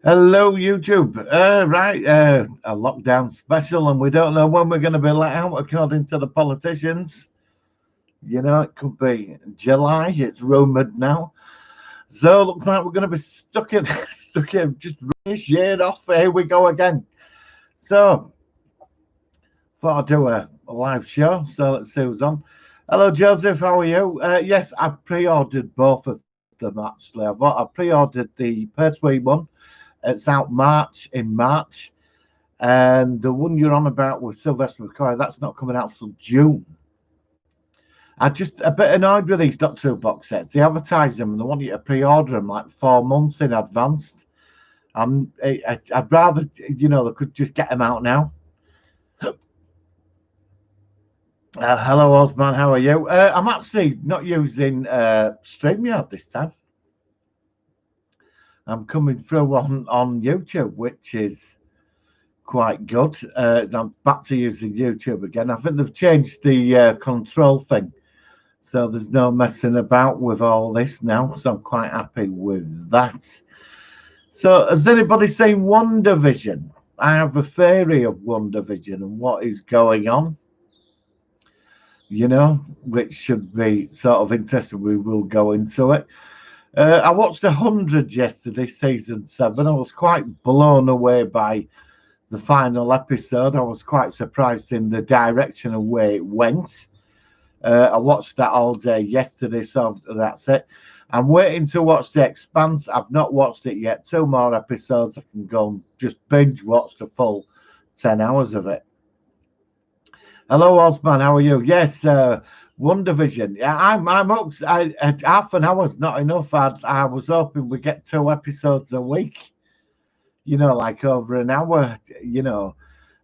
Hello, YouTube. A lockdown special, and we don't know when we're going to be let out, according to the politicians. It could be July. It's rumored now. So, looks like we're going to be stuck in, stuck in, just this year off. Here we go again. So, thought I'd do a live show. So, let's see who's on. Hello, Joseph. How are you? Yes, I pre-ordered both of them actually. I pre-ordered the Pertwee one. It's out in March. And the one you're on about with Sylvester McCoy, that's not coming out till June. I'm just a bit annoyed with these Doctor Who box sets. They advertise them and they want you to pre-order them like 4 months in advance. I'd rather, they could just get them out now. Hello, Osman. How are you? I'm actually not using StreamYard this time. I'm coming through on YouTube, which is quite good. I'm back to using YouTube again. I think they've changed the control thing, so there's no messing about with all this now. So I'm quite happy with that. So has anybody seen WandaVision? I have a theory of WandaVision and what is going on. Which should be sort of interesting. We will go into it. I watched 100 yesterday, season 7. I was quite blown away by the final episode. I was quite surprised in the direction of where it went. I watched that all day yesterday, so that's it. I'm waiting to watch The Expanse. I've not watched it yet. 2 more episodes. I can go and just binge watch the full 10 hours of it. Hello, Osman. How are you? Yes, WandaVision. Yeah, I'm up. Half an hour's not enough. I was hoping we get 2 episodes a week. Like over an hour.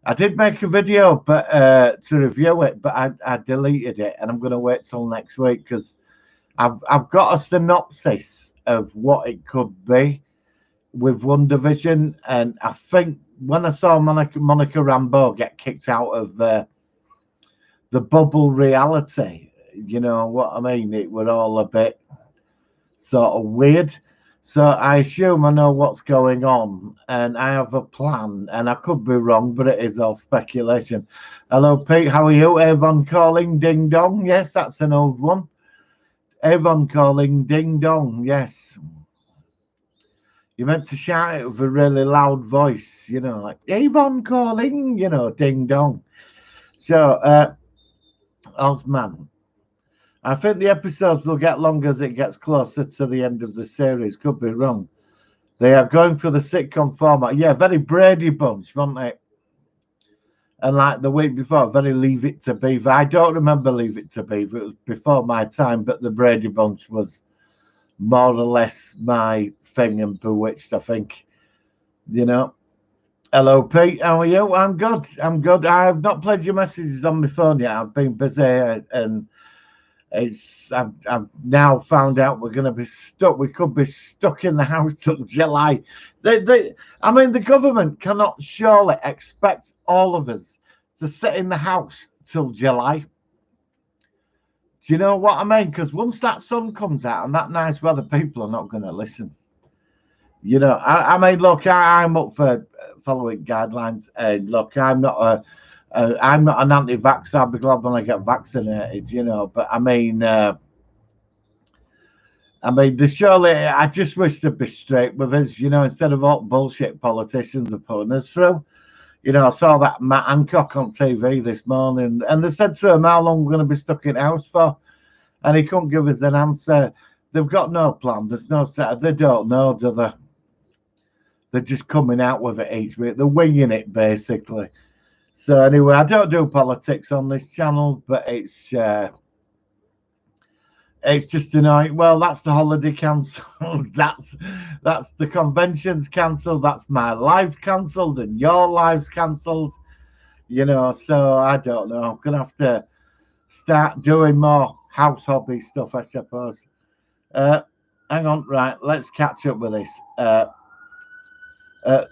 I did make a video, but to review it, but I deleted it, and I'm going to wait till next week because I've got a synopsis of what it could be with WandaVision, and I think when I saw Monica Rambeau get kicked out of the bubble reality, you know what I mean? It were all a bit sort of weird. So I assume I know what's going on and I have a plan, and I could be wrong, but it is all speculation. Hello, Pete. How are you? Avon calling ding dong. Yes, that's an old one. Avon calling ding dong. Yes. You meant to shout it with a really loud voice, like Avon calling, ding dong. So, Osman, I think the episodes will get longer as it gets closer to the end of the series. Could be wrong. They are going for the sitcom format. Yeah, very Brady Bunch, weren't they? And like the week before, very Leave It to Beaver. I don't remember Leave It to Beaver. It was before my time, but the Brady Bunch was more or less my thing, and Bewitched, I think. Hello, Pete. How are you? I'm good. I'm good. I have not played your messages on my phone yet. I've been busy, and I've now found out we're going to be stuck. We could be stuck in the house till July. The government cannot surely expect all of us to sit in the house till July. Do you know what I mean? Because once that sun comes out and that nice weather, people are not going to listen. Look, I'm up for following guidelines. Look, I'm not an anti-vax. I'll be glad when I get vaccinated, But surely I just wish to be straight with us, instead of all bullshit politicians are putting us through. I saw that Matt Hancock on TV this morning, and they said to him how long we're going to be stuck in house for, and he couldn't give us an answer. They've got no plan. There's no set. They don't know, do they? They're just coming out with it each week. They're winging it, basically. So anyway, I don't do politics on this channel, but it's just annoying. Well, that's the holiday cancelled. that's the conventions cancelled. That's my life cancelled, and your live's cancelled. So I don't know. I'm gonna have to start doing more house hobby stuff, I suppose. Hang on, right? Let's catch up with this.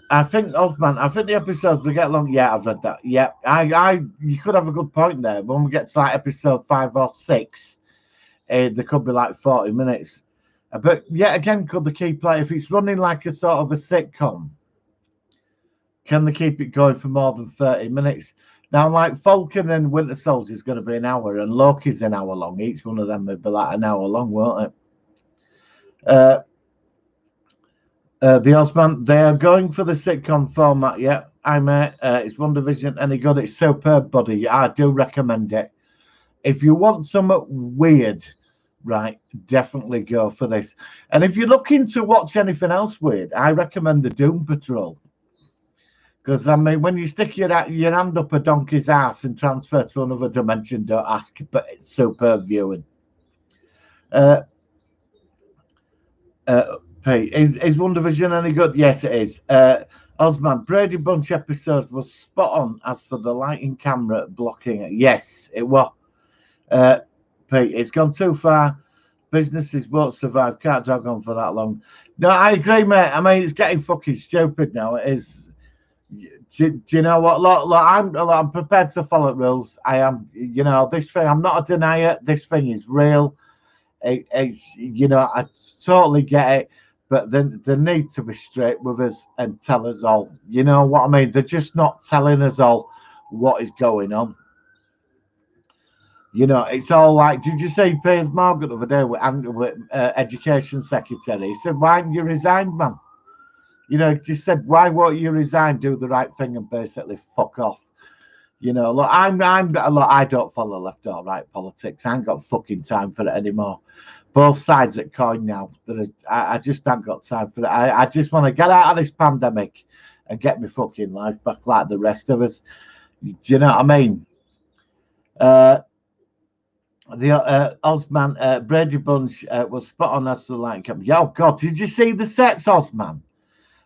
I think, Osman, I think the episodes will get long. Yeah, I've read that. Yeah, you could have a good point there. When we get to like episode 5 or 6, there could be like 40 minutes. But yet again, could they keep like if it's running like a sort of a sitcom? Can they keep it going for more than 30 minutes? Now, like Falcon and Winter Soldier is going to be an hour, and Loki's an hour long. Each one of them will be like an hour long, won't it? The Osman, they are going for the sitcom format. Yeah, it's One Division, and he got it superb, buddy. I do recommend it. If you want something weird, right, definitely go for this. And if you're looking to watch anything else weird, I recommend the Doom Patrol. Because, I mean, when you stick your hand up a donkey's ass and transfer to another dimension, don't ask, but it's superb viewing. Pete, is One Division any good? Yes, it is. Osman, Brady Bunch episode was spot on as for the lighting camera blocking it. Yes, it was. Pete, it's gone too far. Businesses won't survive. Can't drag on for that long. No, I agree, mate. I mean, it's getting fucking stupid now. It is. Do you know what? Look, I'm prepared to follow rules. I am. You know, this thing. I'm not a denier. This thing is real. It's. You know, I totally get it. But then they need to be straight with us and tell us all. You know what I mean? They're just not telling us all what is going on. You know, it's all like, did you see Piers Morgan the other day with Education Secretary? He said, why haven't you resigned, man? You know, he just said, why won't you resign, do the right thing and basically fuck off? You know, look, I don't follow left or right politics. I ain't got fucking time for it anymore. Both sides at coin now. I just haven't got time for it. I just want to get out of this pandemic and get my fucking life back like the rest of us. Do you know what I mean? The Osman Brady Bunch was spot on as to the light camp. Yeah, oh God, did you see the sets, Osman?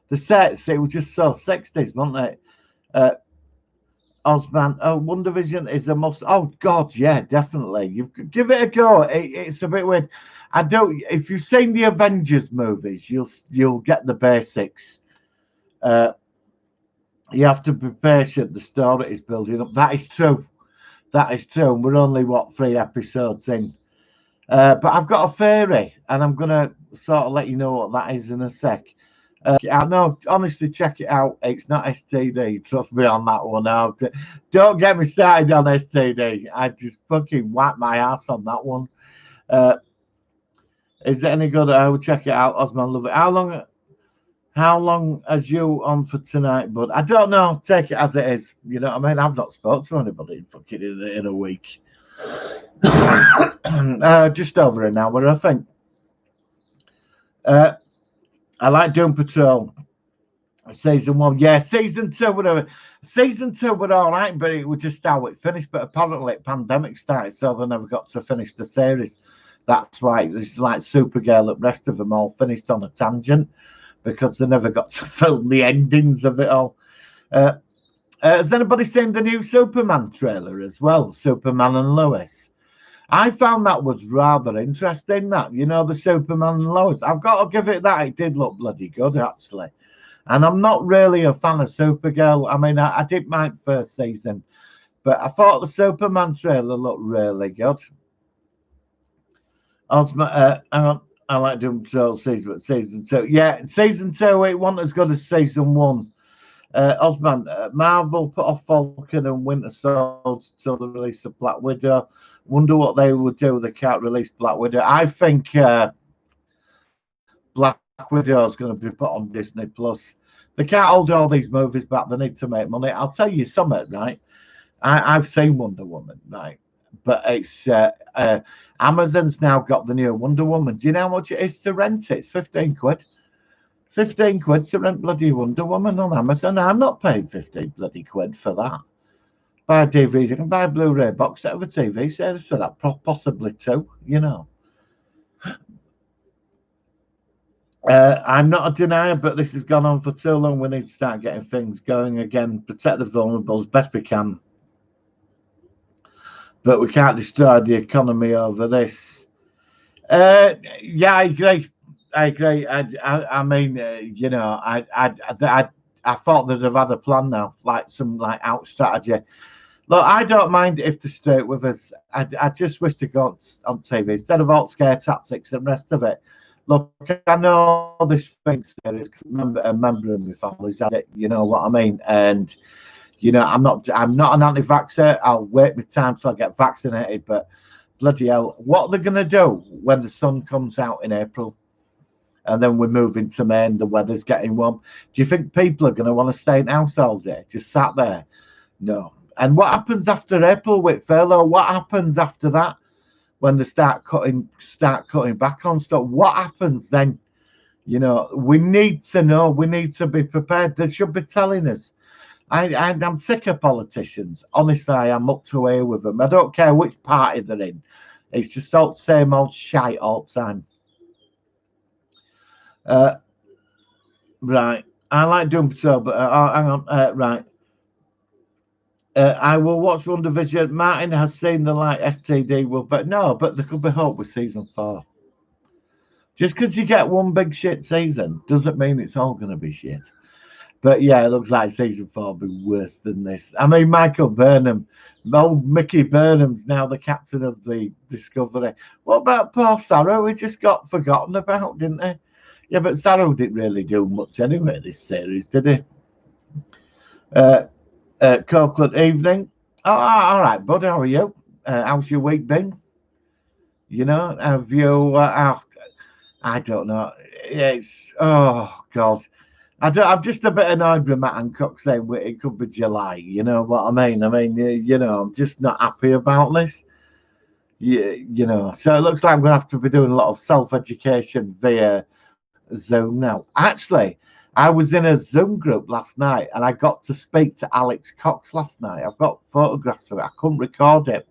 The sets, it was just so 60s, wasn't it? Osman, One Division is a must. Oh God, yeah, definitely. You give it a go. It's a bit weird. I don't. If you've seen the Avengers movies, you'll get the basics. You have to be patient. The story is building up. That is true. That is true. And we're only 3 episodes in. But I've got a theory, and I'm gonna sort of let you know what that is in a sec. No, honestly, check it out. It's not STD. Trust me on that one. Now, don't get me started on STD. I just fucking whack my ass on that one. Is it any good? I will check it out. Osman, love it. How long as you on for tonight, bud? I don't know. Take it as it is. You know what I mean? I've not spoken to anybody fucking in a week. Just over an hour, I think. I like Doom Patrol. Season 1. Yeah, season 2, whatever. Season 2 were all right, but it was just how it finished. But apparently, pandemic started, so they never got to finish the series. That's why it's like Supergirl. The rest of them all finished on a tangent because they never got to film the endings of it all. Has anybody seen the new Superman trailer as well? Superman and Lois. I found that was rather interesting. That, you know, the Superman and Lois. I've got to give it that. It did look bloody good, actually. And I'm not really a fan of Supergirl. I mean, I did my first season, but I thought the Superman trailer looked really good. I like Doom Patrol season 2. Yeah, season 2, it wasn't as good as season 1. Osman, Marvel put off Falcon and Winter Soldier till the release of Black Widow. Wonder what they would do. They can't release Black Widow. I think Black Widow is going to be put on Disney Plus. They can't hold all these movies back. They need to make money. I'll tell you something, right? I've seen Wonder Woman, right? But it's Amazon's now got the new Wonder Woman. Do you know how much it is to rent it? It's 15 quid. 15 quid to rent bloody Wonder Woman on Amazon. I'm not paying 15 bloody quid for that. Buy a DVD, you can buy a Blu-ray box set of a TV series for that, possibly 2, you know. I'm not a denier, but this has gone on for too long. We need to start getting things going again, protect the vulnerable as best we can. But we can't destroy the economy over this. Yeah, I agree. I mean, you know, I thought they'd have had a plan now, like some out strategy. Look, I don't mind if they're straight with us. I just wish to go on TV instead of all scare tactics and the rest of it. look, I know this thing series. A member of my family's had it. You know what I mean? And you know, I'm not an anti-vaxxer. I'll wait my time till I get vaccinated. But bloody hell, what are they going to do when the sun comes out in April? And then we move into May and the weather's getting warm. Do you think people are going to want to stay in house all day, just sat there? No. And what happens after April with furlough? What happens after that when they start cutting back on stuff? What happens then? You know, we need to know. We need to be prepared. They should be telling us. I'm sick of politicians. Honestly, I am up to here with them. I don't care which party they're in. It's just all same old shite all the time. Right. I like doing so, but hang on. Right. I will watch One Division. Martin has seen the light. STD will, but no, but there could be hope with season 4. Just because you get one big shit season doesn't mean it's all going to be shit. But yeah, it looks like season 4 will be worse than this. I mean, Michael Burnham, old Mickey Burnham's now the captain of the Discovery. What about Paul Sarrow? He just got forgotten about, didn't he? Yeah, but Sarrow didn't really do much anyway this series, did he? Copeland evening. Oh, all right, bud. How are you? How's your week been? You know, have you? I don't know. It's God. I'm just a bit annoyed with Matt Hancock saying it could be July. You know what I mean? I mean, you know, I'm just not happy about this. Yeah, you know. So it looks like I'm going to have to be doing a lot of self-education via Zoom now. Actually, I was in a Zoom group last night and I got to speak to Alex Cox last night. I've got photographs of it. I couldn't record it.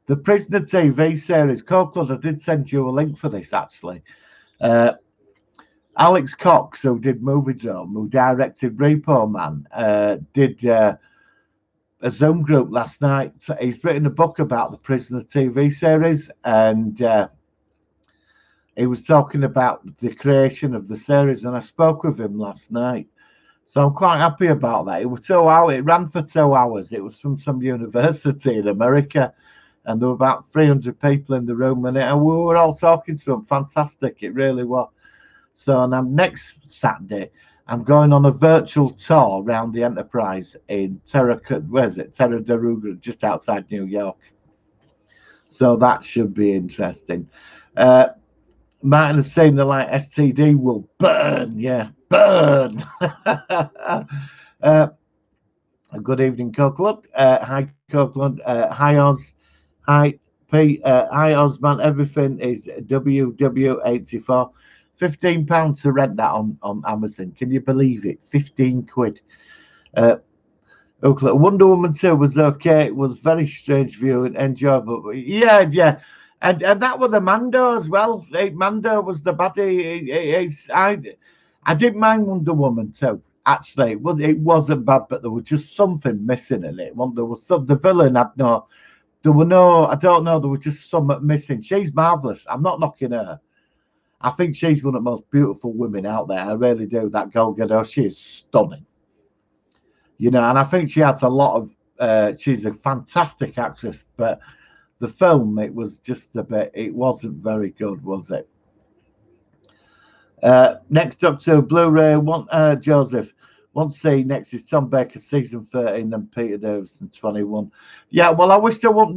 The Prisoner TV series, Copeland, I did send you a link for this actually. Alex Cox, who did Movie Drone, who directed Repo Man, did a Zoom group last night. So he's written a book about the Prisoner TV series, and he was talking about the creation of the series, and I spoke with him last night. So I'm quite happy about that. It was 2 hours. It ran for 2 hours. It was from some university in America, and there were about 300 people in the room, and we were all talking to him. Fantastic. It really was. So now next Saturday, I'm going on a virtual tour around the Enterprise in Terra Deruga, just outside New York. So that should be interesting. Martin has seen the light. STD will burn. Yeah, burn. Good evening, Copeland. Hi, Copeland. Hi, Oz. Hi, P. Hi, Oz, man. Everything is WW84. £15 to rent that on Amazon. Can you believe it? 15 quid. Wonder Woman 2 was okay. It was very strange viewing, enjoyable. Yeah. And that was the Mando as well. Mando was the baddie. I didn't mind Wonder Woman 2. Actually, it wasn't bad, but there was just something missing in it. There was the villain had no. There were no. I don't know. There was just something missing. She's marvelous. I'm not knocking her. I think she's one of the most beautiful women out there. I really do. That Gal Gadot, she is stunning. You know, and I think she has a lot of. She's a fantastic actress, but the film, it was just a bit. It wasn't very good, was it? Next up to Blu-ray, Joseph. Want to see next is Tom Baker season 13, then Peter Davison 21. Yeah, well, I wish they wouldn't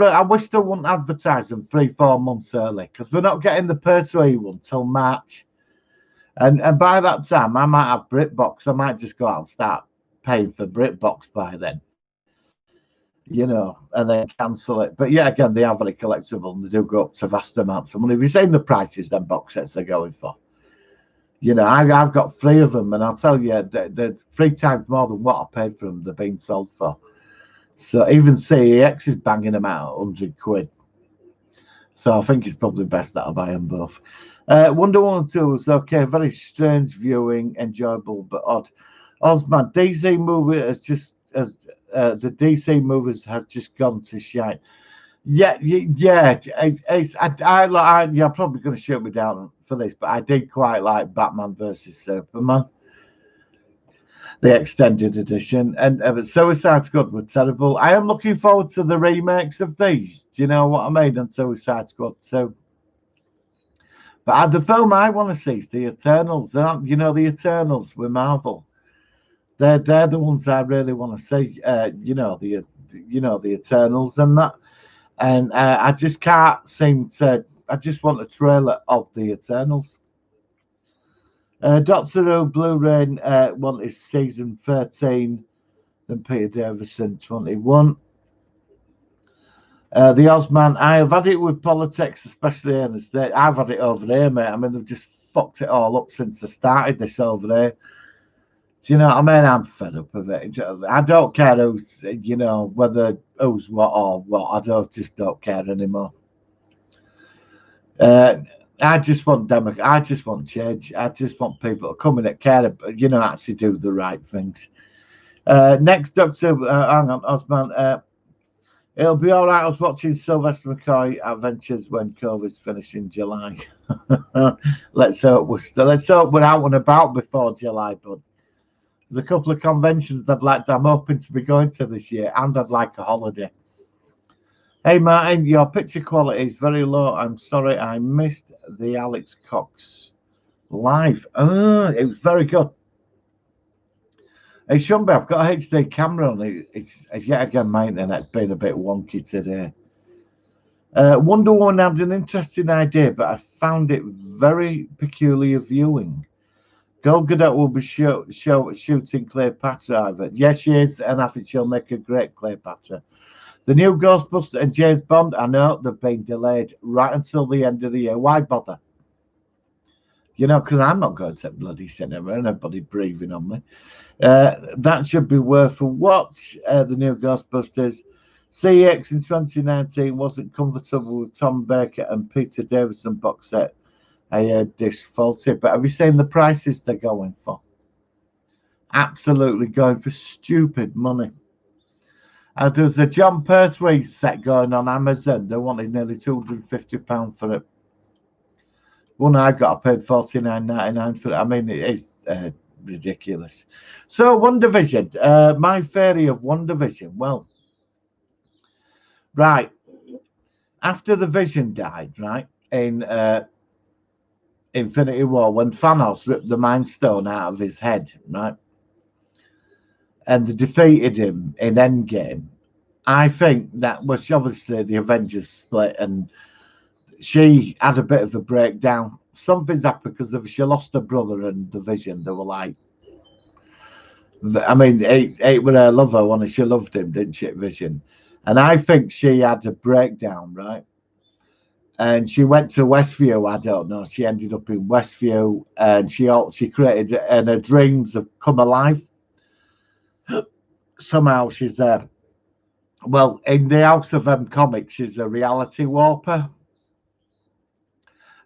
advertise them 3-4 months early because we're not getting the Pertwee one till March, and by that time I might have BritBox. I might just go out and start paying for BritBox by then, you know, and then cancel it. But yeah, again, they are very collectible and they do go up to vast amounts of money. If you've seen the prices, then box sets are going for. You know, I've got 3 of them, and I'll tell you, they're 3 times more than what I paid for them. They're being sold for. So even CEX is banging them out 100 quid. So I think it's probably best that I buy them both. Wonder Woman 2 was okay. Very strange viewing, enjoyable but odd. Osman, DC movie the DC movies has just gone to shite. Yeah. You're probably going to shoot me down for this, but I did quite like Batman versus Superman, the extended edition, and Suicide Squad were terrible. I am looking forward to the remakes of these. Do you know what I mean? And Suicide Squad 2. But the film I want to see is the Eternals. You know, the Eternals with Marvel. They're the ones I really want to see. The Eternals and that. And I just can't seem to. I just want a trailer of the Eternals. Doctor Who Blu-ray one is season 13. Then Peter Davison 21. The Ozman, I have had it with politics, especially in the state. I've had it over there, mate. I mean, they've just fucked it all up since they started this over there. Do you know what I mean? I'm fed up of it. I don't care who's, whether who's what or what. Just don't care anymore. I just want I just want change. I just want people to come in that care, actually do the right things. Next up to, hang on, Osman. It'll be all right. I was watching Sylvester McCoy Adventures when COVID's finished in July. Let's hope we're out and about before July, bud. There's a couple of conventions I'm hoping to be going to this year, and I'd like a holiday. Hey Martin, your picture quality is very low. I'm sorry, I missed the Alex Cox live. It was very good. Hey Shumby, I've got a HD camera on it. It's yet again my internet's been a bit wonky today. Wonder Woman had an interesting idea, but I found it very peculiar viewing. Gal Gadot will be shooting Cleopatra either. Yes, she is, and I think she'll make a great Cleopatra. The new Ghostbusters and James Bond, I know they've been delayed right until the end of the year. Why bother? Because I'm not going to bloody cinema and everybody breathing on me. That should be worth a watch. The new Ghostbusters. CX in 2019 wasn't comfortable with Tom Baker and Peter Davison box set. I heard this faulty, but have you seen the prices they're going for? Absolutely going for stupid money. There's a John Pertwee set going on Amazon. They wanted nearly £250 for it. One I got, I paid $49.99 for it. I mean, it is ridiculous. So, WandaVision. My theory of WandaVision. Well, right. After the Vision died, right, in Infinity War, when Thanos ripped the Mind Stone out of his head, right, and they defeated him in Endgame, I think that was obviously the Avengers split, and she had a bit of a breakdown. Something's happened because she lost her brother and the Vision. They were like, I mean, it was her lover when she loved him, didn't she, Vision? And I think she had a breakdown, right? And she went to Westview. I don't know. She ended up in Westview, and she created, and her dreams have come alive. Somehow she's well, in the House of M comics, she's a reality warper,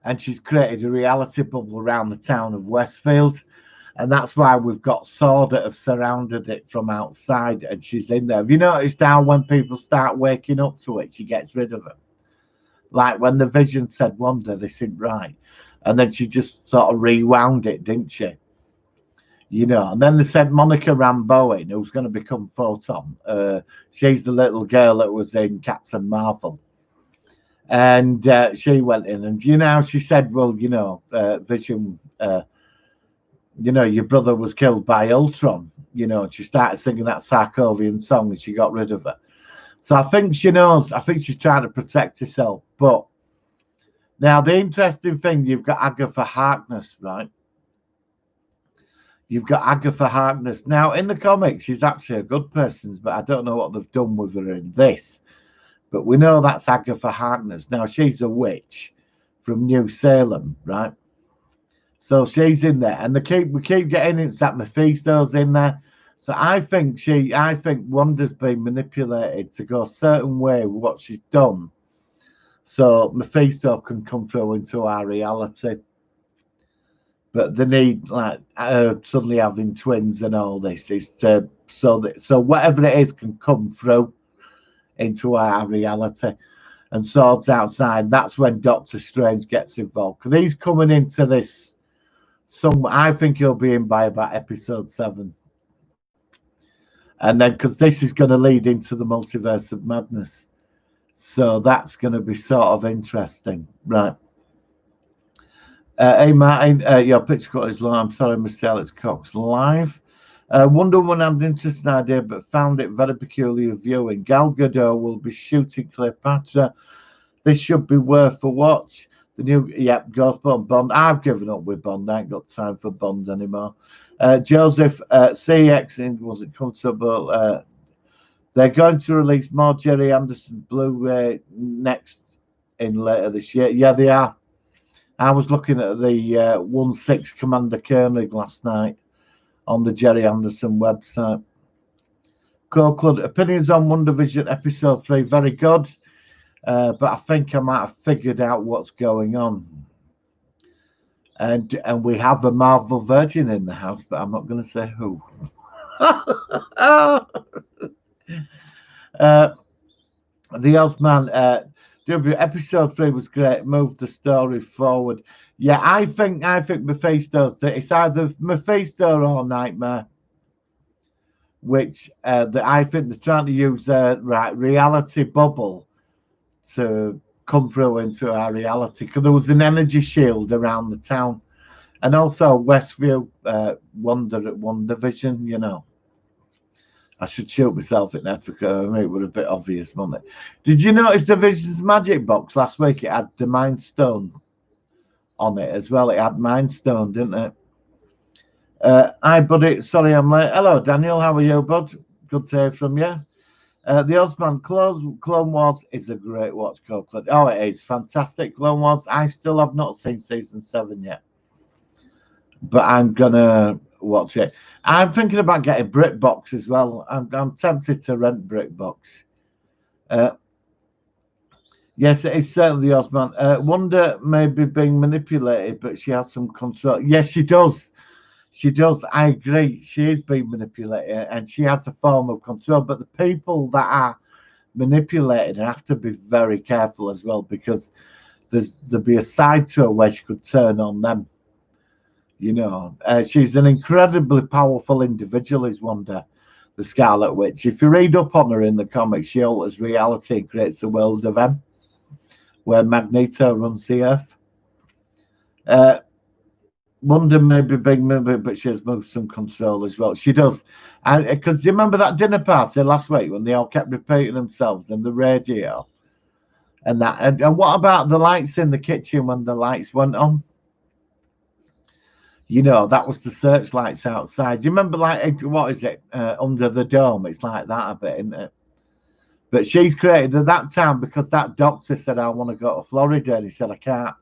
and she's created a reality bubble around the town of Westfield, and that's why we've got Sword that have surrounded it from outside, and she's in there. Have you noticed how when people start waking up to it, she gets rid of them? Like when the Vision said Wanda, this isn't right, and then she just sort of rewound it, didn't she? And then they said Monica Rambeau in, who's going to become Photon. She's the little girl that was in Captain Marvel. And she went in, and, she said, well, Vision, your brother was killed by Ultron, and she started singing that Sarkovian song and she got rid of her. So I think she knows, I think she's trying to protect herself. But now the interesting thing, you've got Agatha Harkness, right? You've got Agatha Harkness. Now, in the comics, she's actually a good person, but I don't know what they've done with her in this. But we know that's Agatha Harkness. Now, she's a witch from New Salem, right? So she's in there. And we keep getting into that Mephisto's in there. So I think Wanda's been manipulated to go a certain way with what she's done. So Mephisto can come through into our reality. But the need, like suddenly having twins and all this, is to so whatever it is can come through into our reality. And Swords outside. That's when Doctor Strange gets involved, because he's coming into this. I think he'll be in by about episode 7, and then because this is going to lead into the multiverse of madness, so that's going to be sort of interesting, right? Hey Martin, your picture cut is low. I'm sorry, Mr. Alex Cox live. Wonder Woman had an interesting idea, but found it very peculiar viewing. Gal Gadot will be shooting Cleopatra. This should be worth a watch. The new, yep, Ghostbone Bond. I've given up with Bond. I ain't got time for Bond anymore. Joseph, CX wasn't comfortable. They're going to release more Jerry Anderson Blu-ray next in later this year. Yeah, they are. I was looking at the 1/6 Commander Koenig last night on the Jerry Anderson website. Copeland, opinions on One Division episode 3, very good. But I think I might have figured out what's going on. And we have a Marvel virgin in the house, but I'm not going to say who. The Osman, episode 3 was great. Moved the story forward. Yeah, I think Mephisto's it's either Mephisto or Nightmare, which I think they're trying to use reality bubble to come through into our reality, because there was an energy shield around the town, and also Westview Wonder at One Division. You know, I should shoot myself in Africa. I mean, it would have been obvious, wouldn't it? Did you notice Division's magic box last week? It had the Mind Stone on it as well. It had Mind Stone, didn't it? Hi, buddy. Sorry, I'm late. Hello, Daniel. How are you, bud? Good to hear from you. The Osman Clone Wars is a great watch, Copeland. Oh, it is fantastic. Clone Wars. I still have not seen season 7 yet, but I'm gonna watch it. I'm thinking about getting BritBox as well. I'm tempted to rent BritBox. Yes, it is certainly the Osman. Wonder may be being manipulated, but she has some control. Yes, she does. She does. I agree. She is being manipulated, and she has a form of control. But the people that are manipulated have to be very careful as well, because there'll be a side to her where she could turn on them. You know, she's an incredibly powerful individual, is Wanda, the Scarlet Witch. If you read up on her in the comics, she alters reality and creates the world of M, where Magneto runs the Earth. Wonder may be big, but she has moved some control as well. She does. And because you remember that dinner party last week when they all kept repeating themselves in the radio and that. And what about the lights in the kitchen when the lights went on? You know, that was the searchlights outside. Do you remember, like, what is it? Under the Dome. It's like that a bit, isn't it? But she's created at that time because that doctor said, I want to go to Florida. And he said, I can't.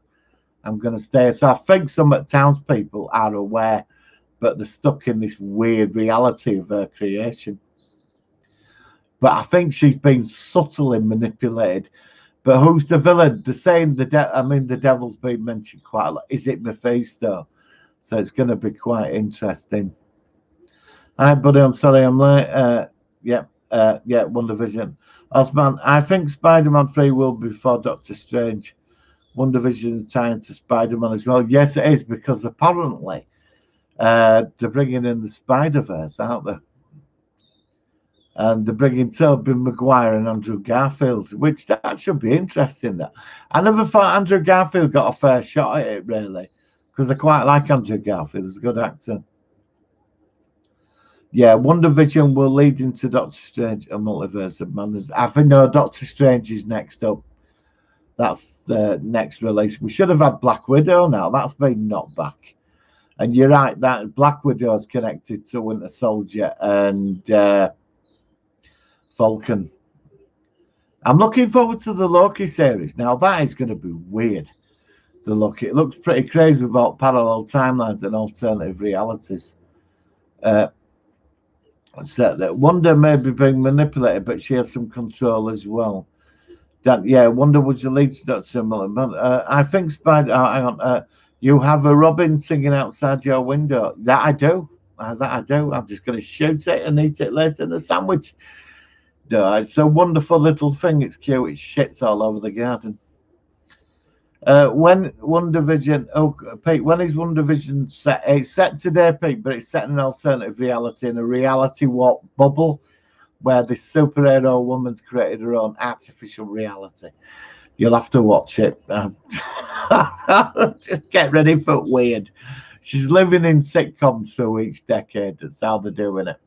I'm going to stay. So I think some townspeople are aware, but they're stuck in this weird reality of her creation. But I think she's been subtly manipulated. But who's the villain? They're saying the devil's been mentioned quite a lot. Is it Mephisto? So it's going to be quite interesting. Hi, buddy. I'm sorry I'm late. Yeah, One Division. Osman, I think Spider-Man 3 will be for Doctor Strange. One Division is tying to Spider-Man as well. Yes, it is, because apparently they're bringing in the Spider-Verse, aren't they? And they're bringing Tobey Maguire and Andrew Garfield, which that should be interesting. That I never thought Andrew Garfield got a fair shot at it, really, because I quite like Andrew Garfield. He's a good actor. Yeah, One Division will lead into Doctor Strange and Multiverse of Madness. I think Doctor Strange is next up. That's the next release. We should have had Black Widow now. That's been knocked back. And you're right, that Black Widow is connected to Winter Soldier and Falcon. I'm looking forward to the Loki series. Now, that is going to be weird. The Loki. It looks pretty crazy with all parallel timelines and alternative realities. Wonder may be being manipulated, but she has some control as well. Wonder would you lead to Dr. I think Spider. Hang on. You have a robin singing outside your window. That I do. I do. I'm just going to shoot it and eat it later in a sandwich. No, it's a wonderful little thing. It's cute. It shits all over the garden. When One Division, Pete, when is One Division set? It's set today, Pete, but it's set in an alternative reality, in a reality warp bubble, where this superhero woman's created her own artificial reality. You'll have to watch it. Just get ready for weird. She's living in sitcoms through each decade. That's how they're doing it.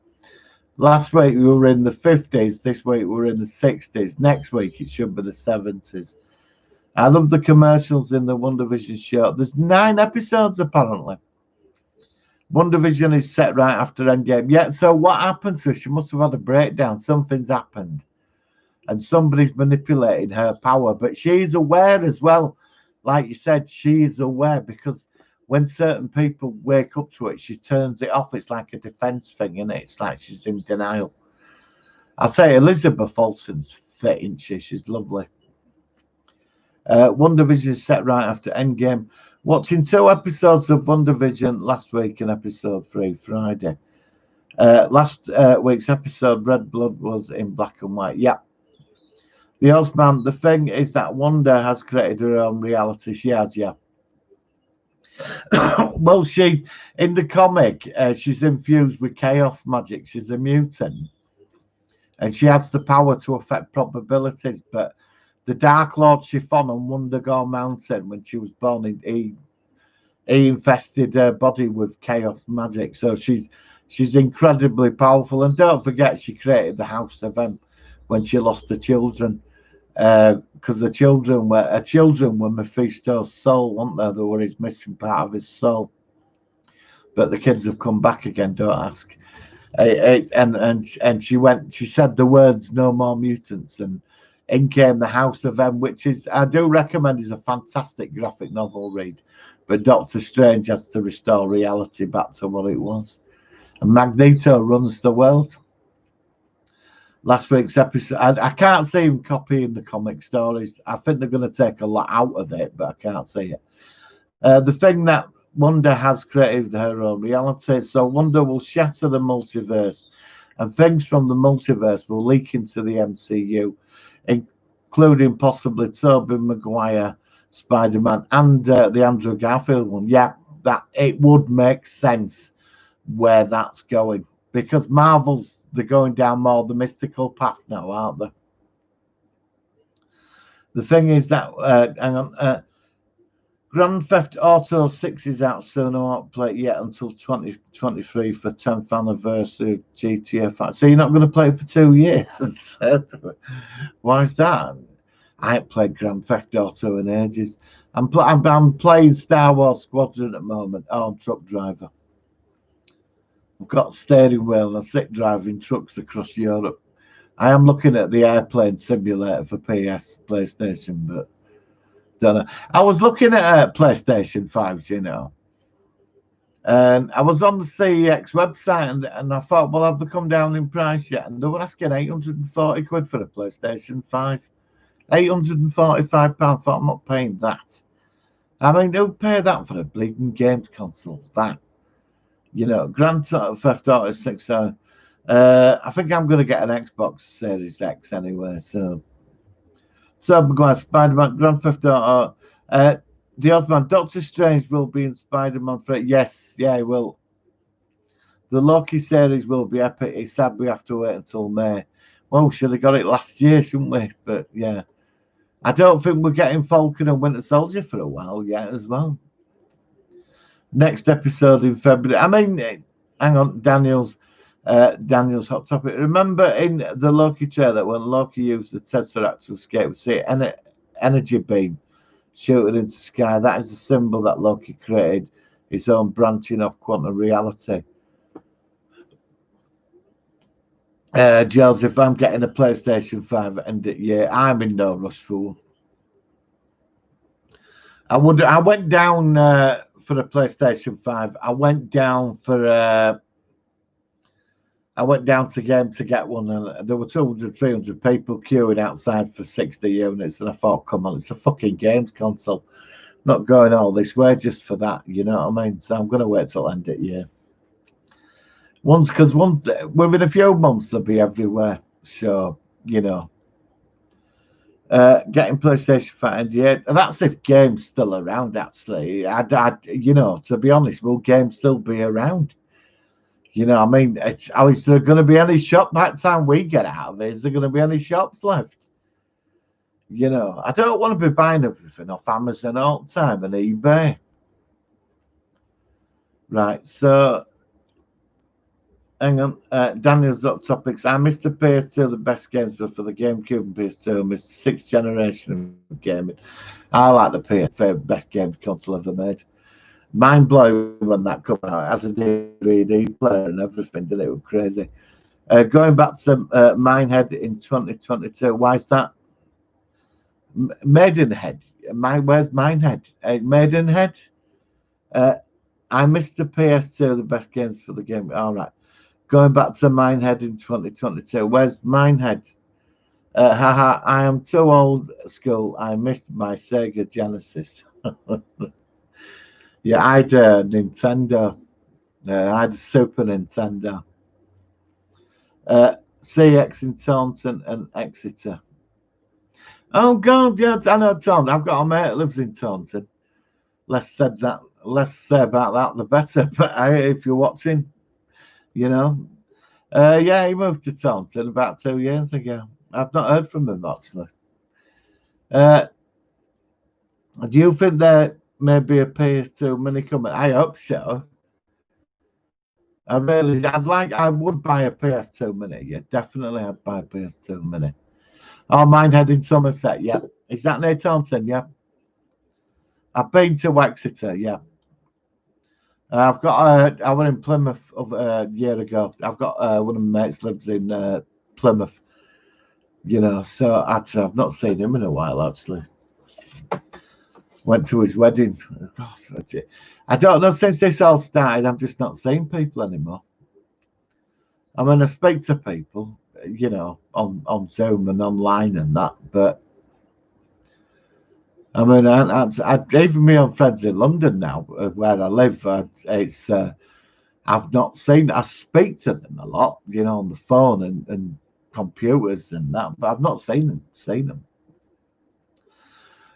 Last week we were in the 50s. This week we're in the 60s. Next week it should be the 70s. I love the commercials in the WandaVision show. There's 9 episodes apparently. WandaVision is set right after Endgame. Yeah, so what happened to her? She must have had a breakdown. Something's happened. And somebody's manipulating her power. But she's aware as well. Like you said, she's aware because when certain people wake up to it, she turns it off. It's like a defense thing, isn't it? It's like she's in denial. I'll say Elizabeth Olsen's fit, isn't she? She's lovely. WandaVision is set right after Endgame. Watching 2 episodes of WandaVision last week and episode 3 Friday. Last week's episode, Red Blood, was in black and white. Yeah. The Osman, the thing is that Wanda has created her own reality. She has, yeah. Well, she, in the comic, she's infused with chaos magic. She's a mutant. And she has the power to affect probabilities. But the Dark Lord Chiffon on Wundagore Mountain, when she was born, he infested her body with chaos magic. So she's incredibly powerful. And don't forget, she created the House of M when she lost her children. Because the children were Mephisto's soul, weren't they? They were his missing part of his soul. But the kids have come back again. Don't ask. And she said the words "no more mutants," and in came the House of M, which is I do recommend is a fantastic graphic novel read. But Doctor Strange has to restore reality back to what it was, and Magneto runs the world. Last week's episode, I can't see him copying the comic stories. I think they're going to take a lot out of it, but I can't see it. The thing that Wanda has created her own reality, so Wanda will shatter the multiverse, and things from the multiverse will leak into the MCU, including possibly Tobey Maguire, Spider-Man, and the Andrew Garfield one. Yeah, that it would make sense where that's going because they're going down more the mystical path now, aren't they? The thing is that, hang on, Grand Theft Auto 6 is out soon. I won't play it yet until 2023 for 10th anniversary of GTA 5. So you're not going to play it for 2 years? Why is that? I ain't played Grand Theft Auto in ages. I'm playing Star Wars Squadron at the moment. Oh, I'm truck driver. I've got steering wheel and I sit driving trucks across Europe. I am looking at the airplane simulator for PlayStation, but don't know. I was looking at PlayStation 5, and I was on the CEX website and I thought, well, have they come down in price yet? And they were asking 840 quid for a PlayStation 5. £845. I thought, I'm not paying that. I mean, who pay that for a bleeding games console? That. Grand Theft Auto 6. I think I'm going to get an Xbox Series X anyway. So I'm going to Spider-Man, Grand Theft Auto. The Osman, Doctor Strange will be in Spider-Man 3. Yes, yeah, he will. The Loki series will be epic. He said we have to wait until May. Well, should have got it last year, shouldn't we? But yeah. I don't think we're getting Falcon and Winter Soldier for a while yet as well. Next episode in February. I mean, hang on, Daniel's hot topic. Remember in the Loki trailer when Loki used the Tesseract to escape, we see an energy beam shooting into the sky. That is the symbol that Loki created his own branching of quantum reality. Joseph, I'm getting a PlayStation 5 at end of year. I'm in no rush for one. I went down for a PlayStation 5. I went down to game to get one, and there were 200, 300 people queuing outside for 60 units, and I thought, come on, it's a fucking games console. Not going all this way just for that, you know what I mean? So I'm going to wait till end of year. Because within a few months they'll be everywhere. So, getting PlayStation 5, yeah, that's if games still around. Actually, to be honest, will games still be around? I mean, is there going to be any shop by the time we get out of it? Is there going to be any shops left? You know, I don't want to be buying everything off Amazon all the time and eBay. Right, so hang on. Daniel's up topics. I missed the PS2. The best games were for the GameCube and PS2. I missed sixth generation of gaming. I like the PS2. Best games console ever made. Mind blowing when that came out. It has a DVD player and everything. Did it? It was crazy. Going back to Minehead in 2022. Why is that? Maidenhead. Where's Minehead? Maidenhead. Uh, I missed the PS2. The best games for the game. All right. Going back to Minehead in 2022. Where's Minehead? Haha, I am too old school. I missed my Sega Genesis. Yeah, I had Nintendo. I had a Super Nintendo. CX in Taunton and Exeter. Oh God, yeah, I know Taunton. I've got a mate that lives in Taunton. Less said that, less say about that, the better. But if you're watching, you know, yeah, he moved to Taunton about 2 years ago. I've not heard from him actually. Uh, do you think there may be a PS2 mini coming? I hope so. I would buy a PS2 mini. Yeah, definitely I'd buy a PS2 mini. Oh, Minehead in Somerset, yeah. Is that near Taunton? Yeah. I've been to Exeter, yeah. I went in Plymouth a year ago. I've got one of my mates lives in Plymouth, you know, so actually I've not seen him in a while actually. Went to his wedding. God, I don't know, since this all started, I'm just not seeing people anymore. I mean, I speak to people, you know, on Zoom and online and that, but I mean, even my own friends in London now, where I live, I've not seen. I speak to them a lot, you know, on the phone and computers and that, but I've not seen them.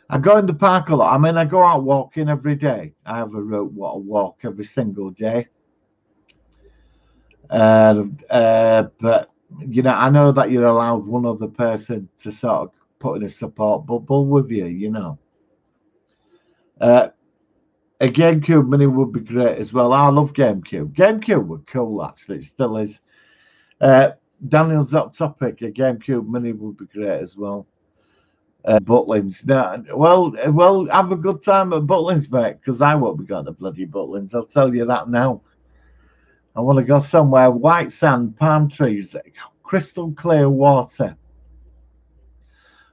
I go in the park a lot. I mean, I go out walking every day. I have a route what I walk every single day. But you know, I know that you're allowed one other person to sort of put in a support bubble with you. You know, uh, a GameCube Mini would be great as well. I love GameCube. GameCube were cool actually. It still is. Uh, Daniel's hot topic. A GameCube Mini would be great as well. Butlins. No, well, have a good time at Butlins, mate, because I won't be going to bloody Butlins. I'll tell you that now. I want to go somewhere, white sand, palm trees, crystal clear water,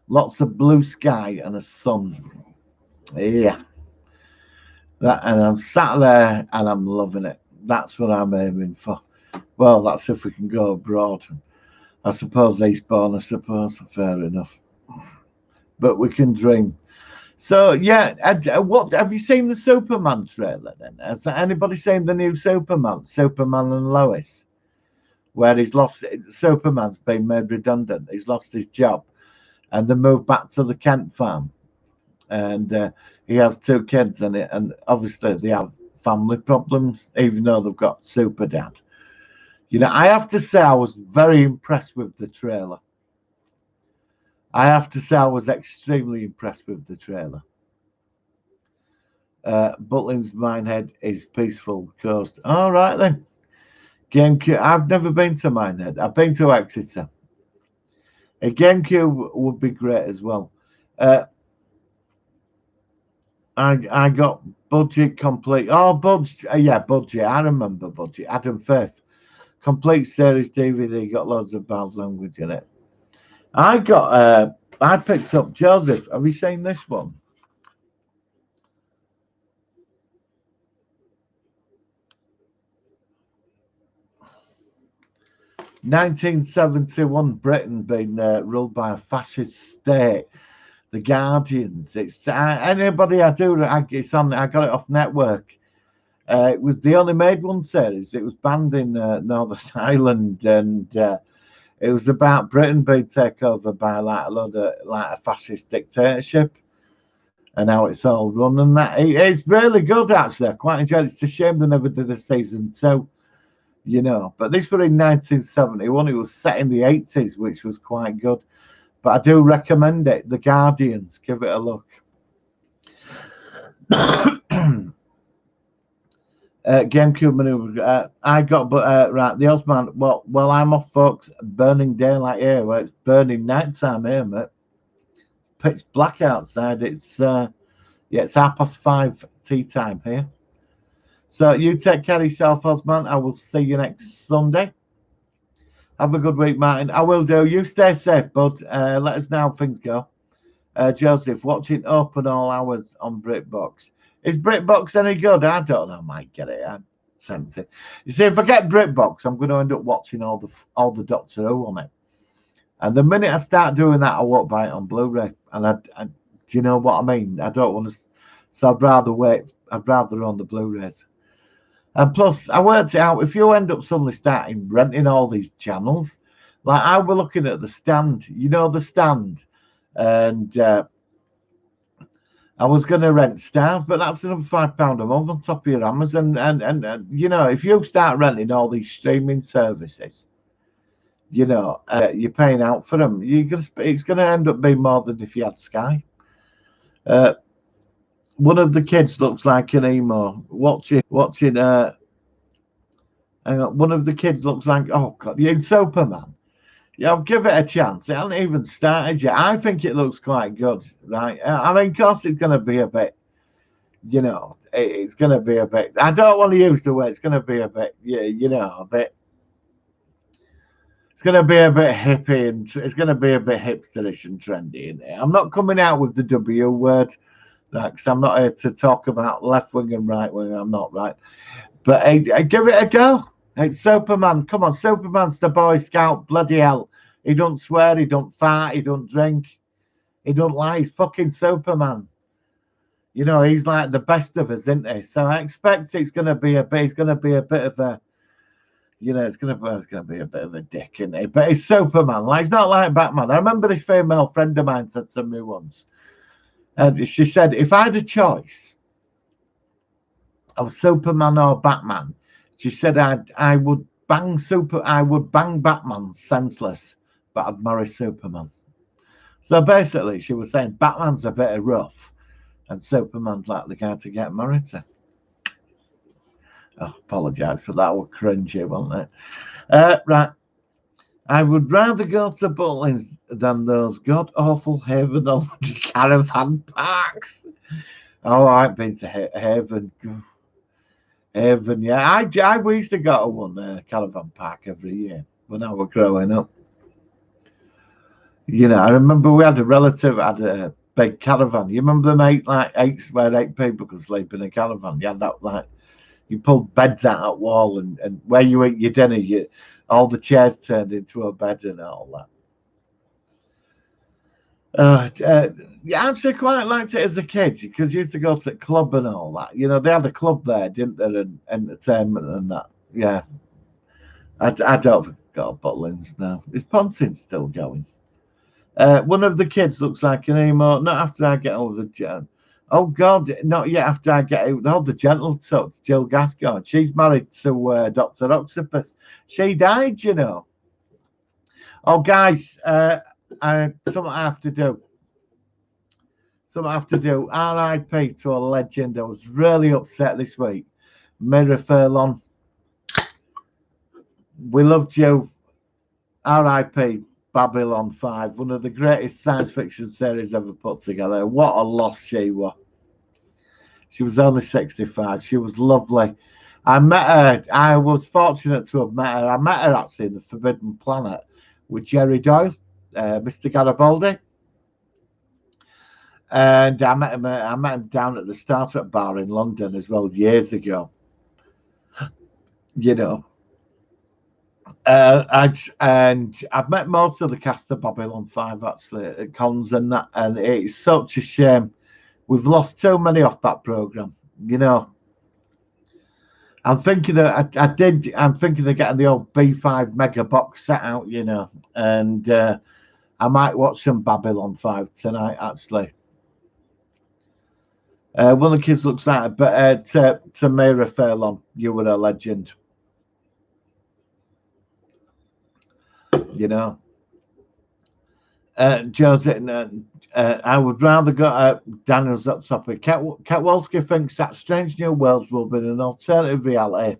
lots of blue sky and a sun. Yeah. And I'm sat there and I'm loving it. That's what I'm aiming for. Well, that's if we can go abroad. I suppose Eastbourne, I suppose, fair enough. But we can dream. So yeah, what have you seen the Superman trailer then? Has anybody seen the new Superman and Lois, where he's lost? Superman's been made redundant. He's lost his job, and they moved back to the Kent farm, and he has two kids, and obviously they have family problems, even though they've got super dad. You know, I have to say I was very impressed with the trailer. I have to say I was extremely impressed with the trailer. Butlins Minehead is peaceful coast. All right then. GameCube. I've never been to Minehead. I've been to Exeter. A GameCube would be great as well. I got Budget complete. Oh, Budge. Yeah, Budget. I remember Budget. Adam Faith. Complete series DVD. Got loads of bad language in it. I picked up Joseph. Have you seen this one? (1971) Britain being ruled by a fascist state. The Guardians. It's anybody I do. It's on. I got it off network. It was the only made one series. It was banned in Northern Ireland, and it was about Britain being taken over by like a lot of like a fascist dictatorship, and how it's all run. And that it's really good actually. I quite enjoyed it. It's a shame they never did a season 2. You know, but this was in 1971. It was set in the 80s, which was quite good. but I do recommend it. The Guardians, give it a look. GameCube maneuver. I got, but right, the Osman. Well, I'm off, folks. Burning daylight here. Well, it's burning nighttime here, mate. Pitch black outside. It's yeah, it's 5:30 tea time here. So you take care of yourself, Osman. I will see you next Sunday. Have a good week, Martin. I will do. You stay safe, bud. Let us know how things go. Joseph, watching Open all hours on BritBox. Is BritBox any good? I don't know. I might get it. I'm tempted. You see, if I get BritBox, I'm going to end up watching all the Doctor Who on it. And the minute I start doing that, I won't buy it on Blu-ray. And do you know what I mean? I don't want to. So I'd rather wait. I'd rather on the Blu-rays. And plus, I worked it out. If you end up suddenly starting renting all these channels, like I was looking at the Stand, you know, the Stand, and I was going to rent Stars, but that's another £5 a month on top of your Amazon. And you know, if you start renting all these streaming services, you know, you're paying out for them. It's going to end up being more than if you had Sky. One of the kids looks like an emo. Watching. One of the kids looks like, oh God, you're Superman. Yeah, I'll give it a chance. It hasn't even started yet. I think it looks quite good, right? I mean, of course, it's going to be a bit, you know, it's going to be a bit. I don't want to use the word. It's going to be a bit, yeah, you know, a bit. It's going to be a bit hippie and it's going to be a bit hipsterish and trendy in it. I'm not coming out with the W word. Because I'm not here to talk about left wing and right wing. I'm not, right. But hey, give it a go. It's Superman. Come on, Superman's the Boy Scout. Bloody hell. He don't swear. He don't fart. He don't drink. He don't lie. He's fucking Superman. You know, he's like the best of us, isn't he? So I expect it's going to be a bit. It's going to be a bit of a. You know, it's going to be a bit of a dick, isn't it? But it's Superman. Like, it's not like Batman. I remember this female friend of mine said to me once. And she said, if I had a choice of Superman or Batman, she said I would bang Batman senseless, but I'd marry Superman. So basically, she was saying Batman's a bit rough, and Superman's like the guy to get married to. Oh, apologise for that. We're cringy, wasn't it? Right. I would rather go to Butlins than those god-awful Haven caravan parks. Oh, I've been to Haven. Haven, yeah. We used to go to one caravan park every year when I was growing up. You know, I remember we had a relative had a big caravan. You remember them where 8 people could sleep in a caravan? You had that, like, you pulled beds out of wall and where you eat your dinner, all the chairs turned into a bed and all that. Yeah, I actually quite liked it as a kid because you used to go to the club and all that. You know, they had a club there, didn't they? And entertainment and that. Yeah. I don't think I've got Butlins now. Is Ponting still going? One of the kids looks like an emo. Not after I get over the gen. Oh God, not yet after I get out. Oh, the gentle touch, Jill Gascoigne. She's married to Dr. Octopus. She died, you know. Oh, guys, something I have to do. R.I.P. to a legend. I was really upset this week. Mira Furlong. We loved you. R.I.P. Babylon 5. One of the greatest science fiction series ever put together. What a loss she was. She was only 65. She was lovely. I met her. I was fortunate to have met her. I met her actually in the Forbidden Planet with Jerry Doyle, Mr. Garibaldi. And I met him down at the Startup Bar in London as well years ago. You know. I've met most of the cast of Babylon 5 actually at cons and that, and it's such a shame. We've lost so many off that program, you know. I'm thinking of getting the old B5 mega box set out, you know, and I might watch some Babylon 5 tonight actually. One of the kids looks like, but to Mira Furlong, you were a legend. You know. Joseph, I would rather go. Daniel's up topic. Katwalski thinks that Strange New Worlds will be an alternative reality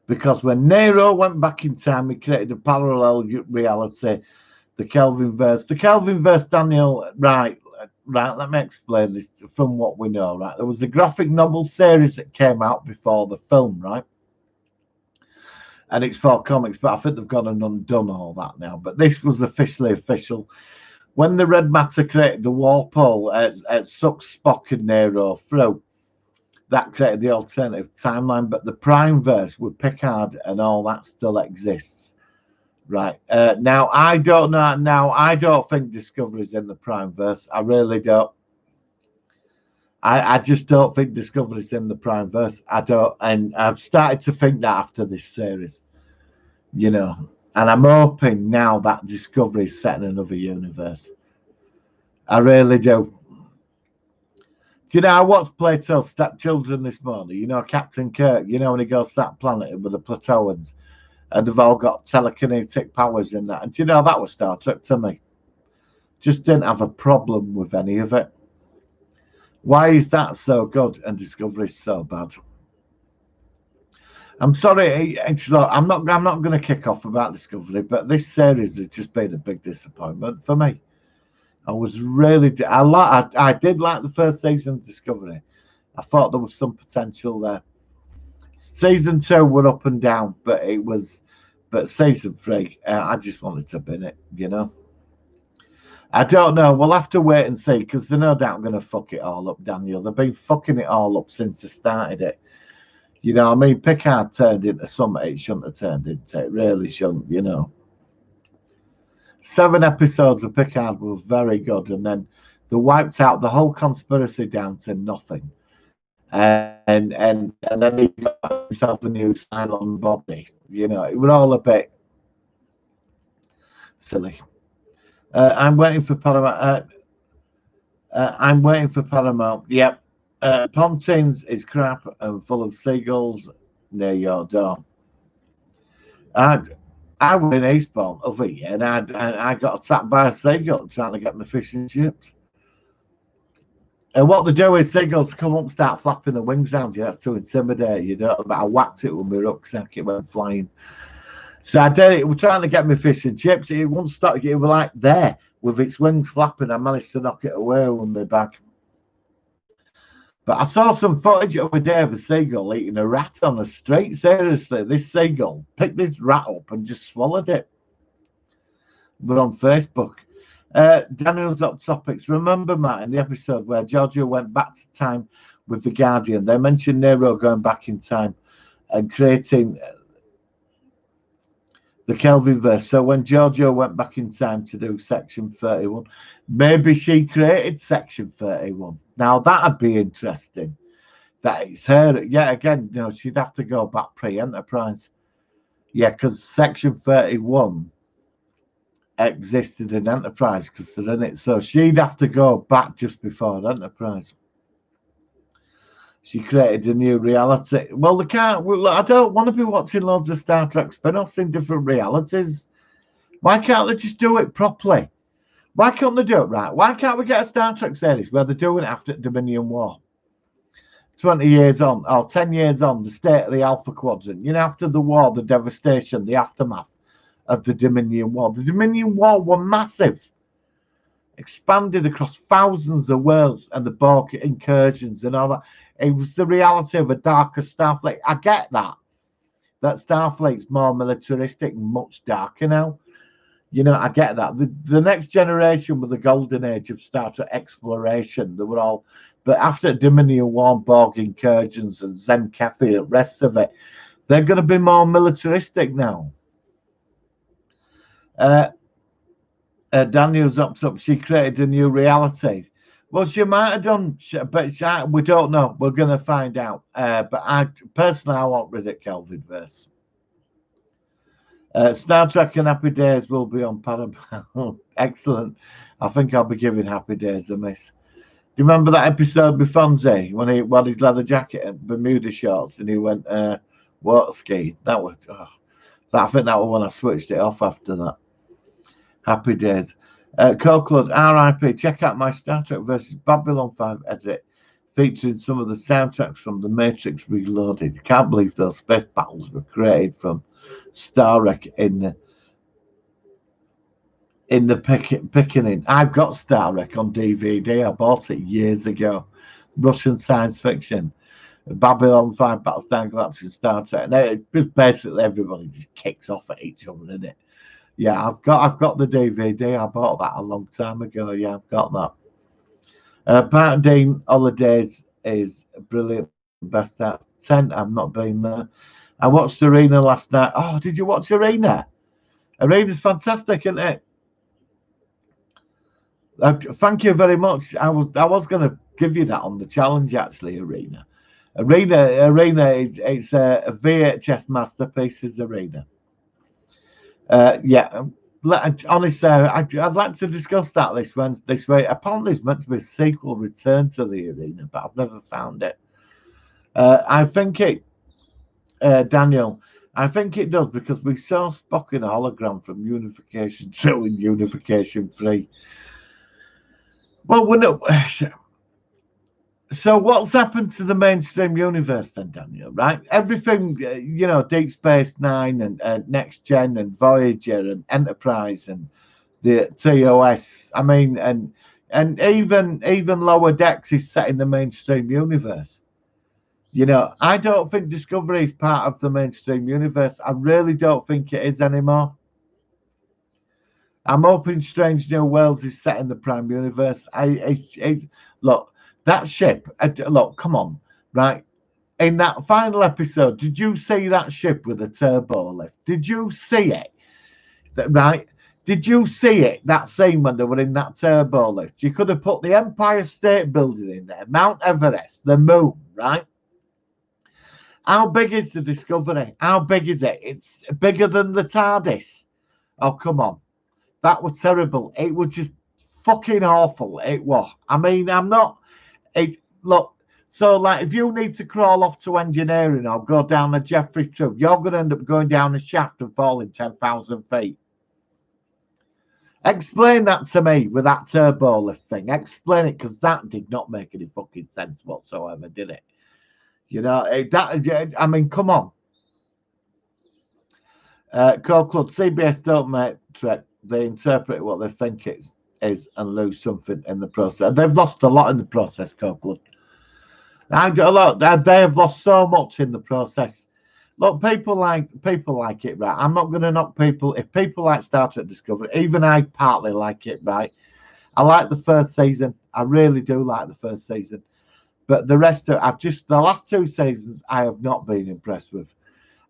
because when Nero went back in time, he created a parallel reality, the Kelvinverse. The Kelvinverse, Daniel, right. Let me explain this from what we know. Right, there was a graphic novel series that came out before the film, right? And it's for comics, but I think they've gone and undone all that now. But this was officially official. When the Red Matter created the Warpole, sucked Spock and Nero through, that created the alternative timeline. But the Primeverse with Picard and all that still exists, right? Now I don't know. Now I don't think Discovery's in the Primeverse. I really don't. I just don't think Discovery's in the Primeverse. I don't, and I've started to think that after this series, and I'm hoping now that Discovery's set in another universe. I really do. Do you know I watched Plato's Stepchildren this morning? Captain Kirk. When he goes to that planet with the Platoans, and they've all got telekinetic powers in that. And that was Star Trek to me. Just didn't have a problem with any of it. Why is that so good and Discovery so bad? I'm sorry, I'm not going to kick off about Discovery, but this series has just been a big disappointment for me. I was really, I did like the first season of Discovery. I thought there was some potential there. Season 2 were up and down, but season 3, I just wanted to bin it, I don't know. We'll have to wait and see because they're no doubt going to fuck it all up, Daniel. They've been fucking it all up since they started it. Picard turned into something it shouldn't have turned into. It really shouldn't, 7 episodes of Picard were very good, and then they wiped out the whole conspiracy down to nothing. And then he got himself a new Cylon body. It was all a bit silly. I'm waiting for Paramount. I'm waiting for Paramount. Yep. Pontins is crap and full of seagulls near your door. I was in Eastbourne over here, and I got attacked by a seagull trying to get my fish and chips. And what they do is seagulls come up and start flapping the wings around you. That's to intimidate you. But I whacked it with my rucksack. It went flying. So I did it. We're trying to get me fish and chips. It wouldn't stop. It was like there with its wings flapping. I managed to knock it away with my back. But I saw some footage of a day of a seagull eating a rat on the street. Seriously, this seagull picked this rat up and just swallowed it. We're on Facebook. Daniel's up topics. Remember, Matt, in the episode where Giorgio went back to time with the Guardian, they mentioned Nero going back in time and creating the Kelvinverse. So when Giorgio went back in time to do Section 31, maybe she created Section 31. Now that'd be interesting. That it's her. Yeah, again, she'd have to go back pre-Enterprise. Yeah, because Section 31 existed in Enterprise because they're in it. So she'd have to go back just before Enterprise. She created a new reality. Well, they can't. I don't want to be watching loads of Star Trek spin-offs in different realities. Why can't they just do it properly? Why can't they do it right? Why can't we get a Star Trek series where they're doing it after Dominion War? 20 years on, or 10 years on, the state of the Alpha Quadrant. After the war, the devastation, the aftermath of the Dominion War. The Dominion War were massive. Expanded across thousands of worlds and the Borg incursions and all that. It was the reality of a darker Starfleet. I get that. That Starfleet's more militaristic, much darker now. I get that. The next generation was the golden age of Star Trek exploration. They were all, but after Dominion War, Borg incursions and Zen Cafe, the rest of it, they're going to be more militaristic now. Daniel's up. She created a new reality. Well, she might have done, but we don't know. We're going to find out. But I want rid of Kelvinverse. Star Trek and Happy Days will be on Paramount. Excellent. I think I'll be giving Happy Days a miss. Do you remember that episode with Fonzie when he wore his leather jacket and Bermuda shorts and he went water skiing? That was. So I think that was when I switched it off after that. Happy days. Coquelin, RIP. Check out my Star Trek versus Babylon 5 edit featuring some of the soundtracks from The Matrix Reloaded. Can't believe those space battles were created from Star Trek in the picking. I've got Star Trek on DVD. I bought it years ago. Russian science fiction. Babylon 5 Battlestar Galactica Star Trek. And it just basically everybody just kicks off at each other, isn't it? Yeah, I've got the DVD. I bought that a long time ago. Yeah, I've got that. Park Dean Holidays is brilliant. Best out of 10. I've not been there. I watched Arena last night. Oh, did you watch Arena? Arena's fantastic, isn't it? Thank you very much. I was going to give you that on the challenge actually. Arena is it's a VHS masterpiece. Is Arena? Yeah. Honestly, I'd like to discuss that this way. Apparently, it's meant to be a sequel, Return to the Arena, but I've never found it. I think it, Daniel. I think it does because we saw Spock in a hologram from Unification 2 and Unification 3. Well, we're not. So what's happened to the mainstream universe then, Daniel? Right, everything Deep Space Nine and Next Gen and Voyager and Enterprise and the TOS. I mean, and even Lower Decks is set in the mainstream universe. I don't think Discovery is part of the mainstream universe. I really don't think it is anymore. I'm hoping Strange New Worlds is set in the Prime Universe. Look, that ship. Look, come on, right? In that final episode, did you see that ship with a turbo lift? Did you see it? Right? Did you see it? That scene when they were in that turbo lift. You could have put the Empire State Building in there, Mount Everest, the moon, right? How big is the Discovery? How big is it? It's bigger than the TARDIS. Oh, come on. That was terrible. It was just fucking awful. It was. I mean, look, so like if you need to crawl off to engineering or go down a Jeffrey Tube, you're going to end up going down a shaft and falling 10,000 feet. Explain that to me with that turbo lift thing. Explain it, because that did not make any fucking sense whatsoever, did it? I mean, come on. Club CBS don't make Trek. They interpret what they think it is and lose something in the process. They've lost a lot in the process, Copeland. They have lost so much in the process. Look, people like it, right? I'm not going to knock people. If people like Star Trek Discovery, even I partly like it, right? I like the first season. I really do like the first season. But the rest of the last two seasons, I have not been impressed with.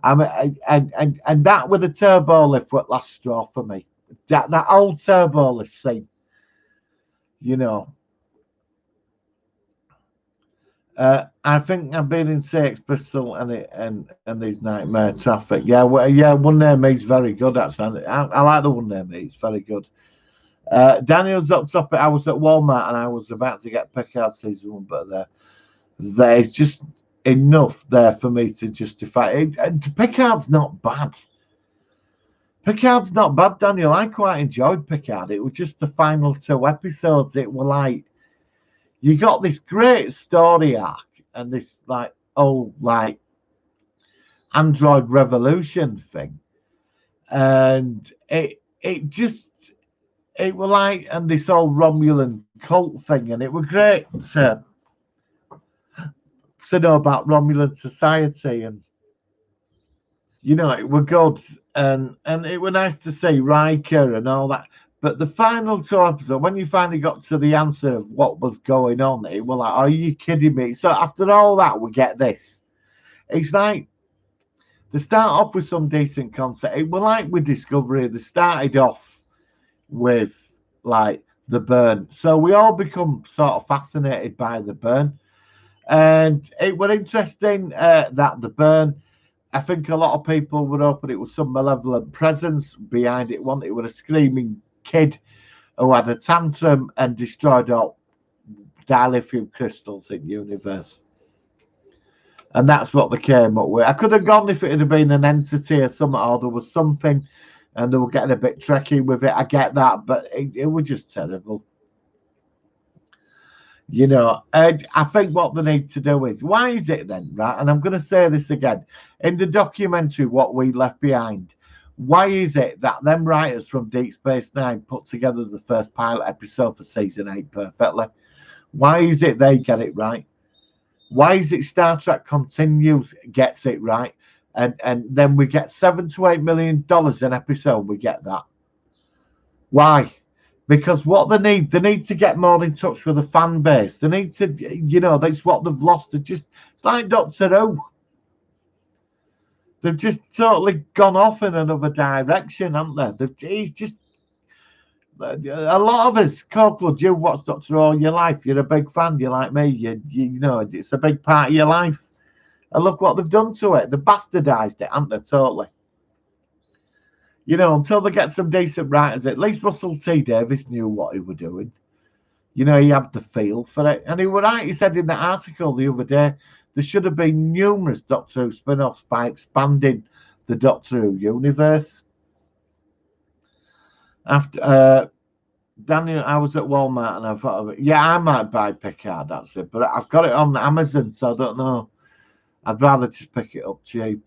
And that with a turbo lift was last straw for me. That old turbo lift scene, I think I've been in Sex Bristol and these nightmare traffic. Yeah, One Near Me is very good. Actually, I like the One Near Me. It's very good. Daniel's up top. I was at Walmart and I was about to get Picard season 1, but there's just enough there for me to justify it. Picard's not bad. Picard's not bad, Daniel. I quite enjoyed Picard. It was just the final 2 episodes. It were like, you got this great story arc and this Android Revolution thing. And it was like, and this whole Romulan cult thing. And it was great to know about Romulan society, and it were good, and it were nice to see Riker and all that. But the final 2 episodes, when you finally got to the answer of what was going on, it was like, are you kidding me? So after all that, we get this. It's like they start off with some decent concept. It was like with Discovery, they started off with like the burn, so we all become sort of fascinated by the burn. And it was interesting that the burn, I think a lot of people were hoping it was some malevolent presence behind it. It was a screaming kid who had a tantrum and destroyed all dilithium crystals in the universe. And that's what they came up with. I could have gone if it had been an entity or something, or there was something and they were getting a bit tricky with it. I get that, but it was just terrible. You know, and I think what they need to do is, why is it then, right? And I'm going to say this again in the documentary, What We Left Behind. Why is it that them writers from Deep Space Nine put together the first pilot episode for season 8 perfectly? Why is it they get it right? Why is it Star Trek Continues gets it right, and then we get $7 to $8 million an episode? We get that. Why? Because what they need to get more in touch with the fan base. They need to, that's what they've lost. It's like Doctor Who. They've just totally gone off in another direction, haven't they? He's just a lot of us, Copeland, you watch Doctor Who all your life. You're a big fan. You're like me. You know it's a big part of your life. And look what they've done to it. They bastardized it, haven't they? Totally. You know, until they get some decent writers, at least Russell T Davies knew what he was doing. You know, he had the feel for it. And he was right. He said in that article the other day, there should have been numerous Doctor Who spin-offs by expanding the Doctor Who universe. After Daniel, I was at Walmart and I thought, yeah, I might buy Picard, that's it. But I've got it on Amazon, so I don't know. I'd rather just pick it up cheap.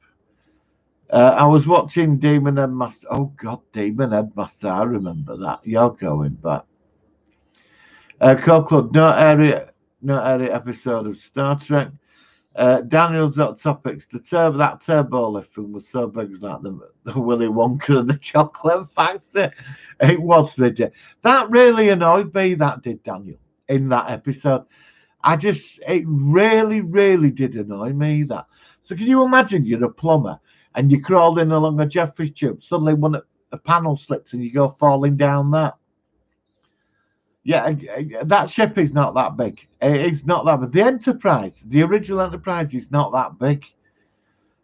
I was watching Demon Headmaster. Oh, God, Demon Headmaster. I remember that. You're going back. Club, no area episode of Star Trek. Daniel's Hot Topics. That turbo lift thing was so big, it was like the Willy Wonka and the Chocolate Factory. It was ridiculous. That really annoyed me, that did, Daniel, in that episode. It really, really did annoy me, that. So can you imagine you're a plumber and you crawl in along a Jeffries tube, suddenly a panel slips and you go falling down that. Yeah, that ship is not that big. It's not that big. The Enterprise, the original Enterprise, is not that big.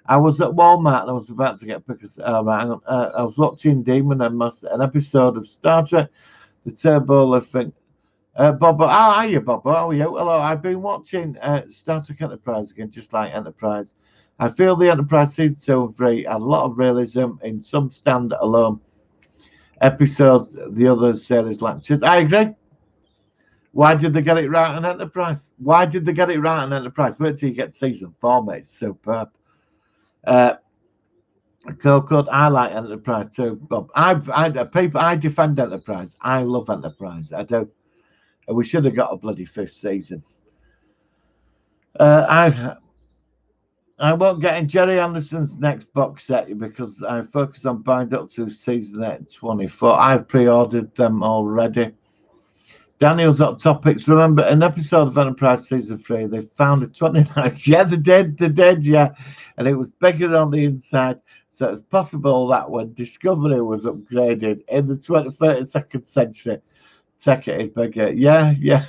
I was at Walmart and I was about to get pickers. I was watching Demon and an episode of Star Trek, the Turbo Lift thing. Bobo, how are you, Bobo? How are you? Hello, I've been watching Star Trek Enterprise again, just like Enterprise. I feel the Enterprise season 2 and 3 had a lot of realism in some stand-alone episodes. The other series lectures. I agree. Why did they get it right on Enterprise? Why did they get it right on Enterprise? Wait till you get season 4, mate. It's superb. Coco, I like Enterprise too, Bob. I defend Enterprise. I love Enterprise. I do. We should have got a bloody 5th season. I won't get in Jerry Anderson's next box set because I focused on buying up to season 8 and 24. I've pre-ordered them already. Daniel's Hot Topics. Remember, an episode of Enterprise season 3, they found a 29. Yeah, they did, yeah. And it was bigger on the inside. So it's possible that when Discovery was upgraded in the 32nd century, Tech is bigger. Yeah. Yeah.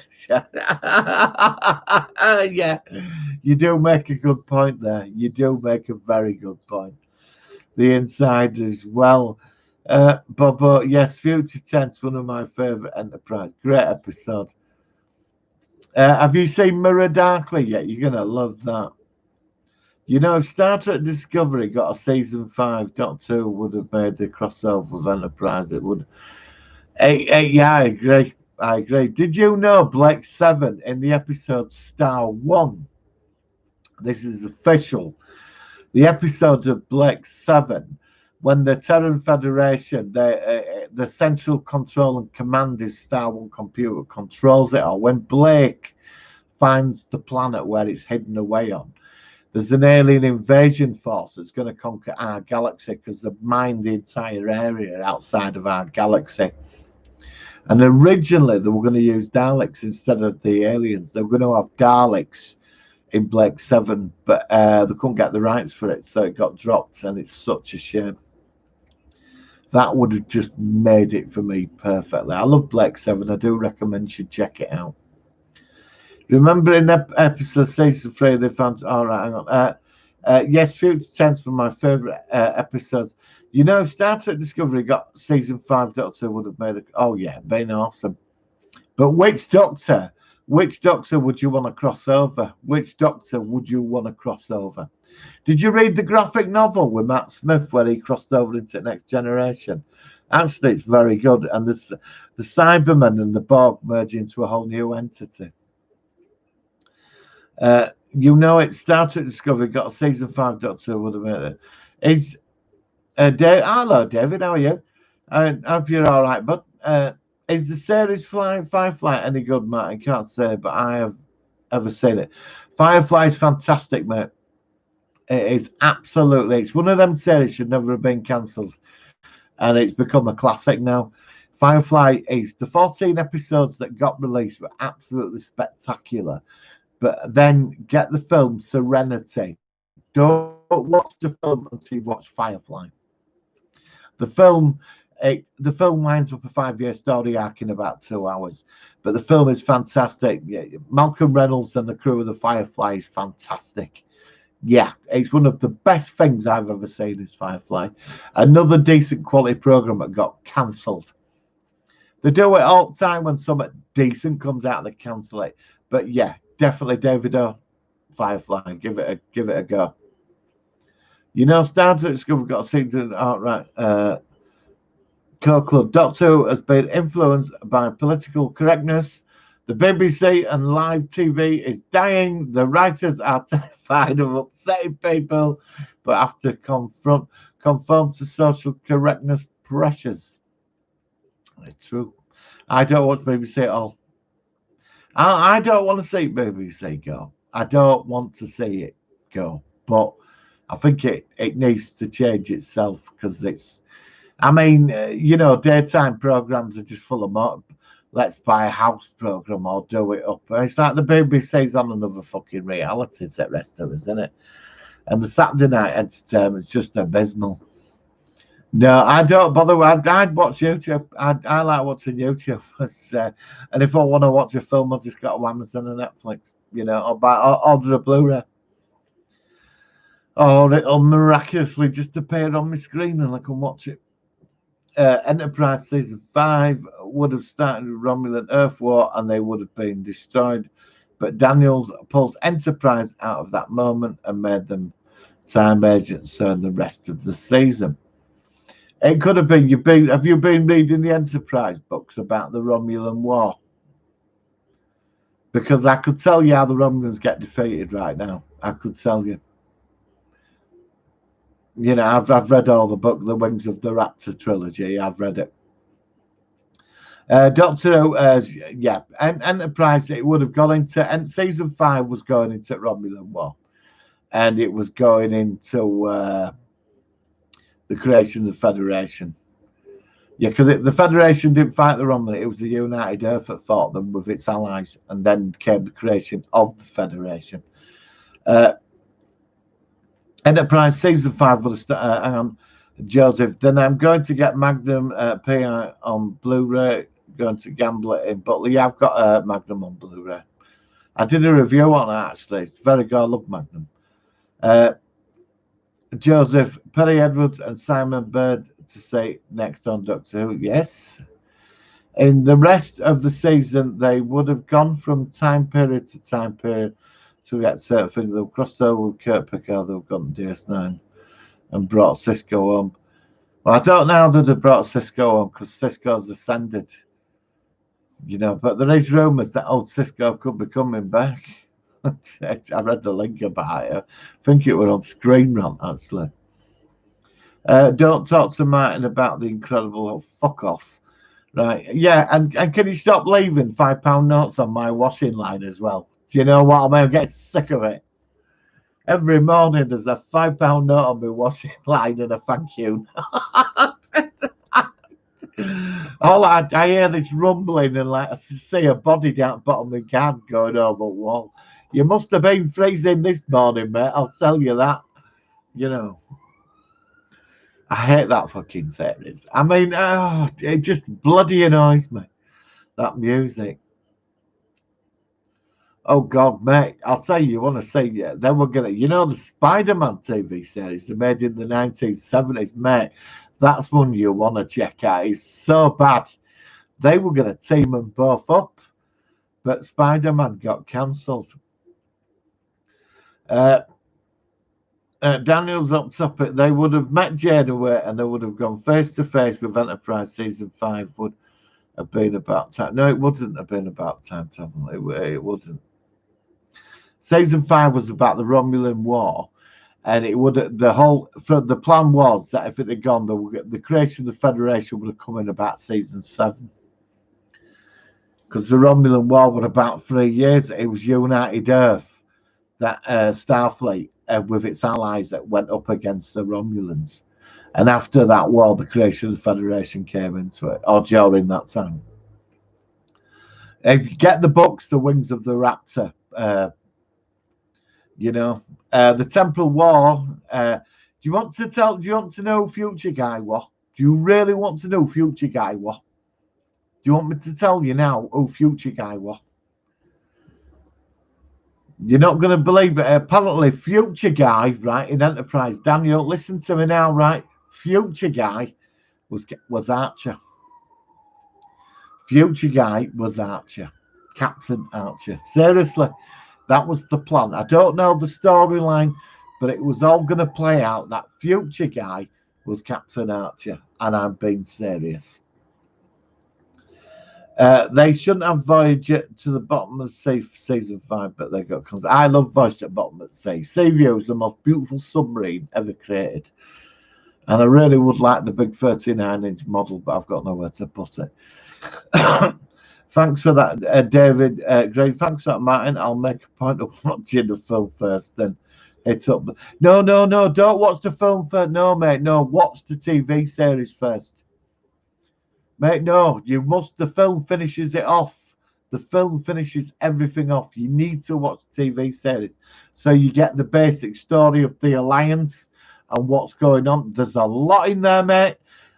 You do make a good point there. You do make a very good point. The inside as well. Bobo, yes, Future Tense, one of my favourite Enterprise. Great episode. Have you seen Mirror Darkly yet? You're going to love that. You know, if Star Trek Discovery got a season 5, Doctor Who would have made the crossover with Enterprise. It would. Yeah, I agree. Did you know Blake 7 in the episode Star 1? This is official. The episode of Blake 7, when the Terran Federation, the central control and command is Star 1 computer, controls it all. When Blake finds the planet where it's hidden away on, there's an alien invasion force that's going to conquer our galaxy because they've mined the entire area outside of our galaxy. And originally they were going to use Daleks instead of the aliens. They were going to have Daleks in Blake 7, but they couldn't get the rights for it, so it got dropped, and it's such a shame. That would have just made it for me perfectly. I love Blake 7. I do recommend you should check it out. Remember in episode season 3, they found... All right, hang on. Yes, Future Tense were my favourite episodes. You know, if Star Trek Discovery got season 5, Doctor would have made it. Oh, yeah, been awesome. But which Doctor would you want to cross over? Which Doctor would you want to cross over? Did you read the graphic novel with Matt Smith where he crossed over into the Next Generation? Actually, it's very good. And the Cybermen and the Borg merge into a whole new entity. You know it. Star Trek Discovery got a season 5 Doctor Who would have made it. Is hello, David. How are you? I hope you're all right. But is the series Firefly any good, Matt? I can't say, but I have ever seen it. Firefly is fantastic, mate. It is absolutely. It's one of them series should never have been cancelled, and it's become a classic now. Firefly is the 14 episodes that got released were absolutely spectacular. But then get the film Serenity. Don't watch the film until you watch Firefly. The film, the film winds up a 5-year story arc in about 2 hours. But the film is fantastic. Yeah, Malcolm Reynolds and the crew of the Firefly is fantastic. Yeah, it's one of the best things I've ever seen is Firefly. Another decent quality program that got cancelled. They do it all the time when something decent comes out, they cancel it. But yeah, definitely David O. Firefly. Give it a go. You know, Star Trek Discovery got a season outright. Co-Club Doctor Who has been influenced by political correctness. The BBC and live TV is dying. The writers are terrified of upsetting people, but have to conform to social correctness pressures. It's true. I don't watch BBC at all. I don't want to see BBC go. I don't want to see it go. But I think it needs to change itself because it's. I mean, you know, daytime programs are just full of let's buy a house program or do it up. It's like the BBC's on another fucking reality set, rest of us, isn't it? And the Saturday night entertainment's just abysmal. No, I don't bother. I'd watch YouTube. I like watching YouTube. And if I want to watch a film, I'll just go to Amazon and Netflix, you know, or order a Blu-ray. Or it'll miraculously just appear on my screen and I can watch it. Enterprise Season 5 would have started with Romulan Earth War and they would have been destroyed. But Daniels pulls Enterprise out of that moment and made them time agents in the rest of the season. It could have been have you been reading the Enterprise books about the Romulan War? Because I could tell you how the Romulans get defeated right now. I could tell you. You know, I've read all the book, The Wings of the Raptor trilogy. I've read it. Doctor Who, yeah, and Enterprise. It would have gone into, and season 5 was going into Romulan War, and it was going into the creation of the Federation. Yeah, because the Federation didn't fight the Romulans. It was the United Earth that fought them with its allies, and then came the creation of the Federation. Enterprise Season 5 will start. Hang on, Joseph. Then I'm going to get Magnum PI on Blu-ray. Going to gamble it in Butler. Yeah, I've got Magnum on Blu-ray. I did a review on it actually. It's very good. I love Magnum. Joseph, Perry Edwards and Simon Bird to say next on Doctor Who. Yes. In the rest of the season, they would have gone from time period to time period to get certain things. They've crossed over with Kurt Pickard, they've gone to DS9 and brought Cisco home. Well, I don't know how they'd have brought Cisco home because Cisco's ascended. You know, but there is rumours that old Cisco could be coming back. I read the link about it. I think it was on Screen Rant, actually. Don't talk to Martin about the Incredible Hulk. Fuck off. Right. Yeah, and can you stop leaving £5 notes on my washing line as well? Do you know what I mean? I'm getting sick of it. Every morning there's a £5 note on my washing line and a thank you. All I hear this rumbling and like I see a body down the bottom of the can going over the wall. You must have been freezing this morning, mate. I'll tell you that. You know, I hate that fucking series. I mean, it just bloody annoys me. That music. Oh God, mate! I'll tell you, want to see? Yeah, then we're gonna, you know, the Spider-Man TV series they made in the 1970s, mate. That's one you want to check out. It's so bad. They were gonna team them both up, but Spider-Man got cancelled. Daniel's up top. They would have met Janeway and they would have gone face to face with Enterprise. Season 5 would have been about time. No, it wouldn't have been about time, Tom. It wouldn't. Season 5 was about the Romulan War, and it would the plan was that if it had gone, the creation of the Federation would have come in about season 7, because the Romulan War was about 3 years. It was United Earth, that Starfleet with its allies, that went up against the Romulans, and after that war, the creation of the Federation came into it, or during that time. If you get the books, The Wings of the Raptor, the Temporal War. Do you want to know who Future Guy was? Do you really want to know who Future Guy was? Do you want me to tell you now who Future Guy was? You're not going to believe it. Apparently, Future Guy, right, in Enterprise, Daniel, listen to me now, right? Future Guy was Archer. Future Guy was Archer. Captain Archer. Seriously, that was the plan. I don't know the storyline, but it was all going to play out. That Future Guy was Captain Archer, and I'm being serious. They shouldn't have Voyager to the bottom of the sea for season 5, but they got. I love Voyager at the bottom of the sea. Seaview is the most beautiful submarine ever created, and I really would like the big 39-inch model, but I've got nowhere to put it. Thanks for that, David. Great. Thanks for that, Martin. I'll make a point of watching the film first, then hit up. No. Don't watch the film first. No, mate. No, watch the TV series first. Mate, no, you must. The film finishes it off. The film finishes everything off. You need to watch the TV series so you get the basic story of the Alliance and what's going on. There's a lot in there, mate,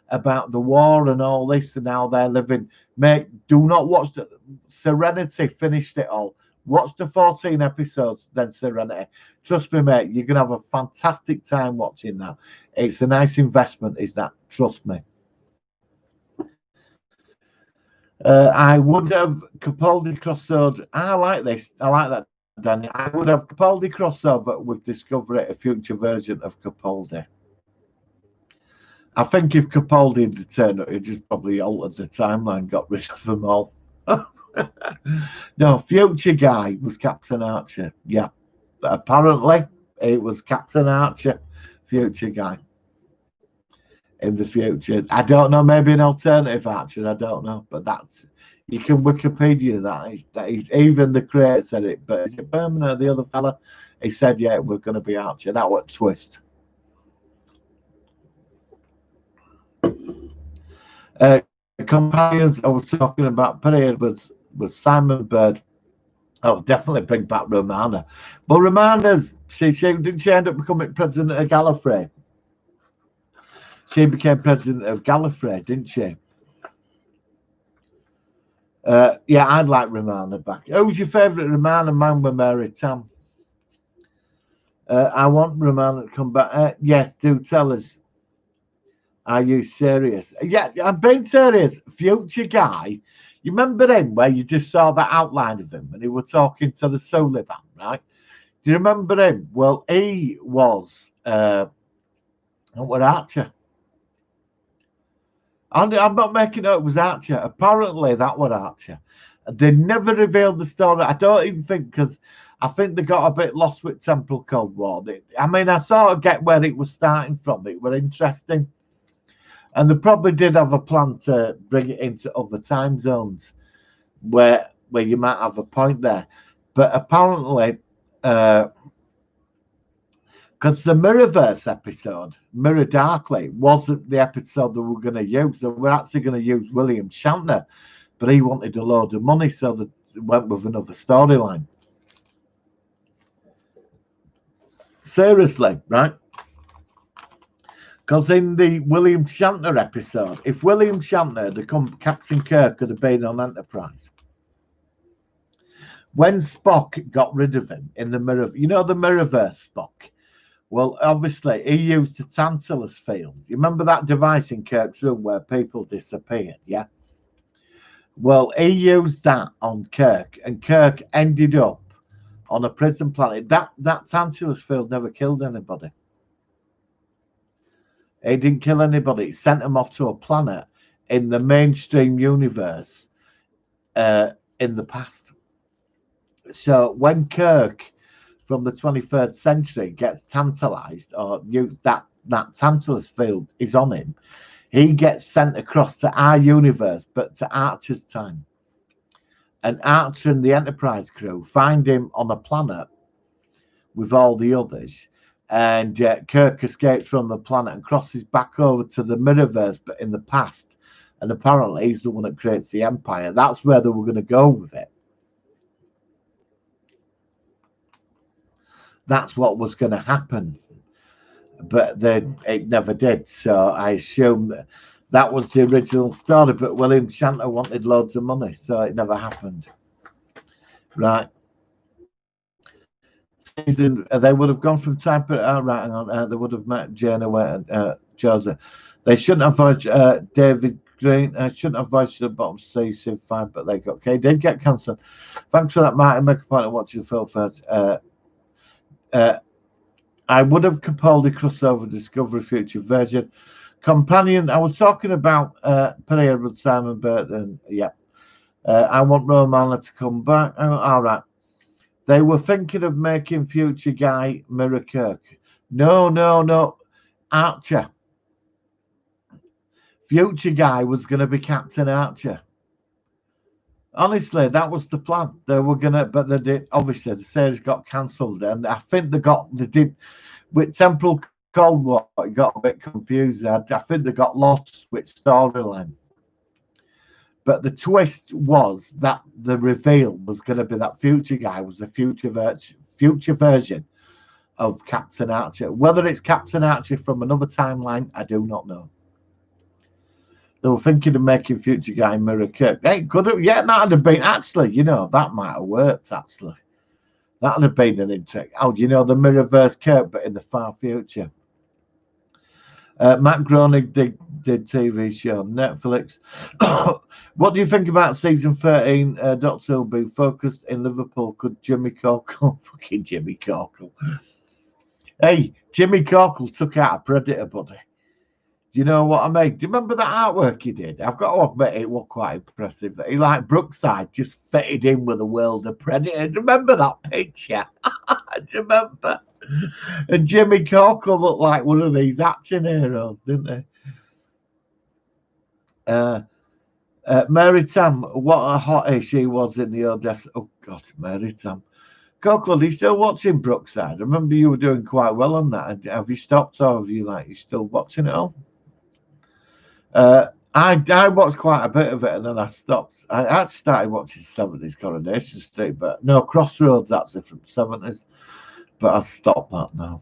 about the war and all this and how they're living. Mate, do not watch the Serenity. Finished it all. Watch the 14 episodes, then Serenity. Trust me, mate, you're going to have a fantastic time watching that. It's a nice investment, is that? Trust me. I would have Capaldi crossover. I like this. I like that, Danny. I would have Capaldi crossover with Discovery, a future version of Capaldi. I think if Capaldi had turned up, it just probably altered the timeline, got rid of them all. No, Future Guy was Captain Archer. Yeah, but apparently it was Captain Archer, Future Guy. In the future, I don't know. Maybe an alternative Archer. I don't know, but that's, you can Wikipedia that. Even the creator said it. But is it Berman, the other fella? He said, "Yeah, we're going to be Archer." That was a twist. Companions. I was talking about period with Simon Bird. Oh, definitely bring back Romana. But Romana's she didn't she end up becoming president of Gallifrey? She became president of Gallifrey, didn't she? Yeah, I'd like Romana back. Who's your favourite Romana? Man with Mary Tam. I want Romana to come back. Yes, do tell us. Are you serious? Yeah, I'm being serious. Future Guy. You remember him where you just saw the outline of him and he was talking to the Sullivan, right? Do you remember him? Well, he was Archer. I'm not making it was Archer. Apparently, that was Archer. They never revealed the story. I don't even think, because I think they got a bit lost with Temporal Cold War. I mean, I sort of get where it was starting from. It was interesting. And they probably did have a plan to bring it into other time zones where you might have a point there. But apparently, because the Mirrorverse episode, Mirror Darkly, wasn't the episode that we're going to use. So we're actually going to use William Shatner, but he wanted a load of money, so they went with another storyline. Seriously, right? Because in the William Shatner episode, if William Shatner had come, Captain Kirk could have been on Enterprise. When Spock got rid of him in the mirror, the Mirrorverse Spock. Well, obviously, he used the Tantalus field. You remember that device in Kirk's room where people disappeared, yeah? Well, he used that on Kirk, and Kirk ended up on a prison planet. That Tantalus field never killed anybody. It didn't kill anybody. It sent them off to a planet in the mainstream universe in the past. So when Kirk from the 23rd century gets tantalized or that Tantalus field is on him, he gets sent across to our universe, but to Archer's time. And Archer and the Enterprise crew find him on a planet with all the others. And Kirk escapes from the planet and crosses back over to the Mirrorverse, but in the past. And apparently he's the one that creates the Empire. That's where they were going to go with it. That's what was going to happen. But then it never did. So I assume that was the original story. But William Shatner wanted loads of money, so it never happened. Right. They would have gone from type right. Hang on. They would have met Janeway and Joseph. They shouldn't have voiced David Green. Shouldn't have voiced the bottom Sci-Fi, but they got okay. Did get cancelled. Thanks for that, Martin. Make a point of watching the film first. I would have Capaldi crossover Discovery Future version. Companion, I was talking about Pereira with Simon Burton. Yeah. I want Romana to come back. All right. They were thinking of making Future Guy Mirror Kirk. No. Archer. Future Guy was going to be Captain Archer. Honestly, that was the plan. They were going to, but they did. Obviously, the series got cancelled. And I think they did, with Temporal Cold War, it got a bit confused. I think they got lost with storyline. But the twist was that the reveal was going to be that Future Guy was the future version of Captain Archer. Whether it's Captain Archer from another timeline, I do not know. They were thinking of making Future Guy Mirror Kirk. Hey, could have, yeah, that'd have been actually, that might have worked actually. That'd have been an interesting. Oh, the Mirrorverse Kirk, but in the far future. Matt Groening did TV show on Netflix. What do you think about season 13? Doctor Who being focused in Liverpool? Could Jimmy Corkle, fucking Jimmy Corkle? Hey, Jimmy Corkle took out a Predator, buddy. Do you know what I mean? Do you remember that artwork he did? I've got to admit it was quite impressive. That he, like Brookside, just fitted in with the world of Predator. Do you remember that picture? Do you remember? And Jimmy Corkle looked like one of these action heroes, didn't he? Mary Tam, what a hottie she was in the Odessa. Oh, God, Mary Tam. Corkle, are you still watching Brookside? I remember you were doing quite well on that. Have you stopped, or have you, you still watching it all? I watched quite a bit of it and then I stopped. I actually started watching 70s Coronation Street, but no, Crossroads actually from 70s, but I stopped that now.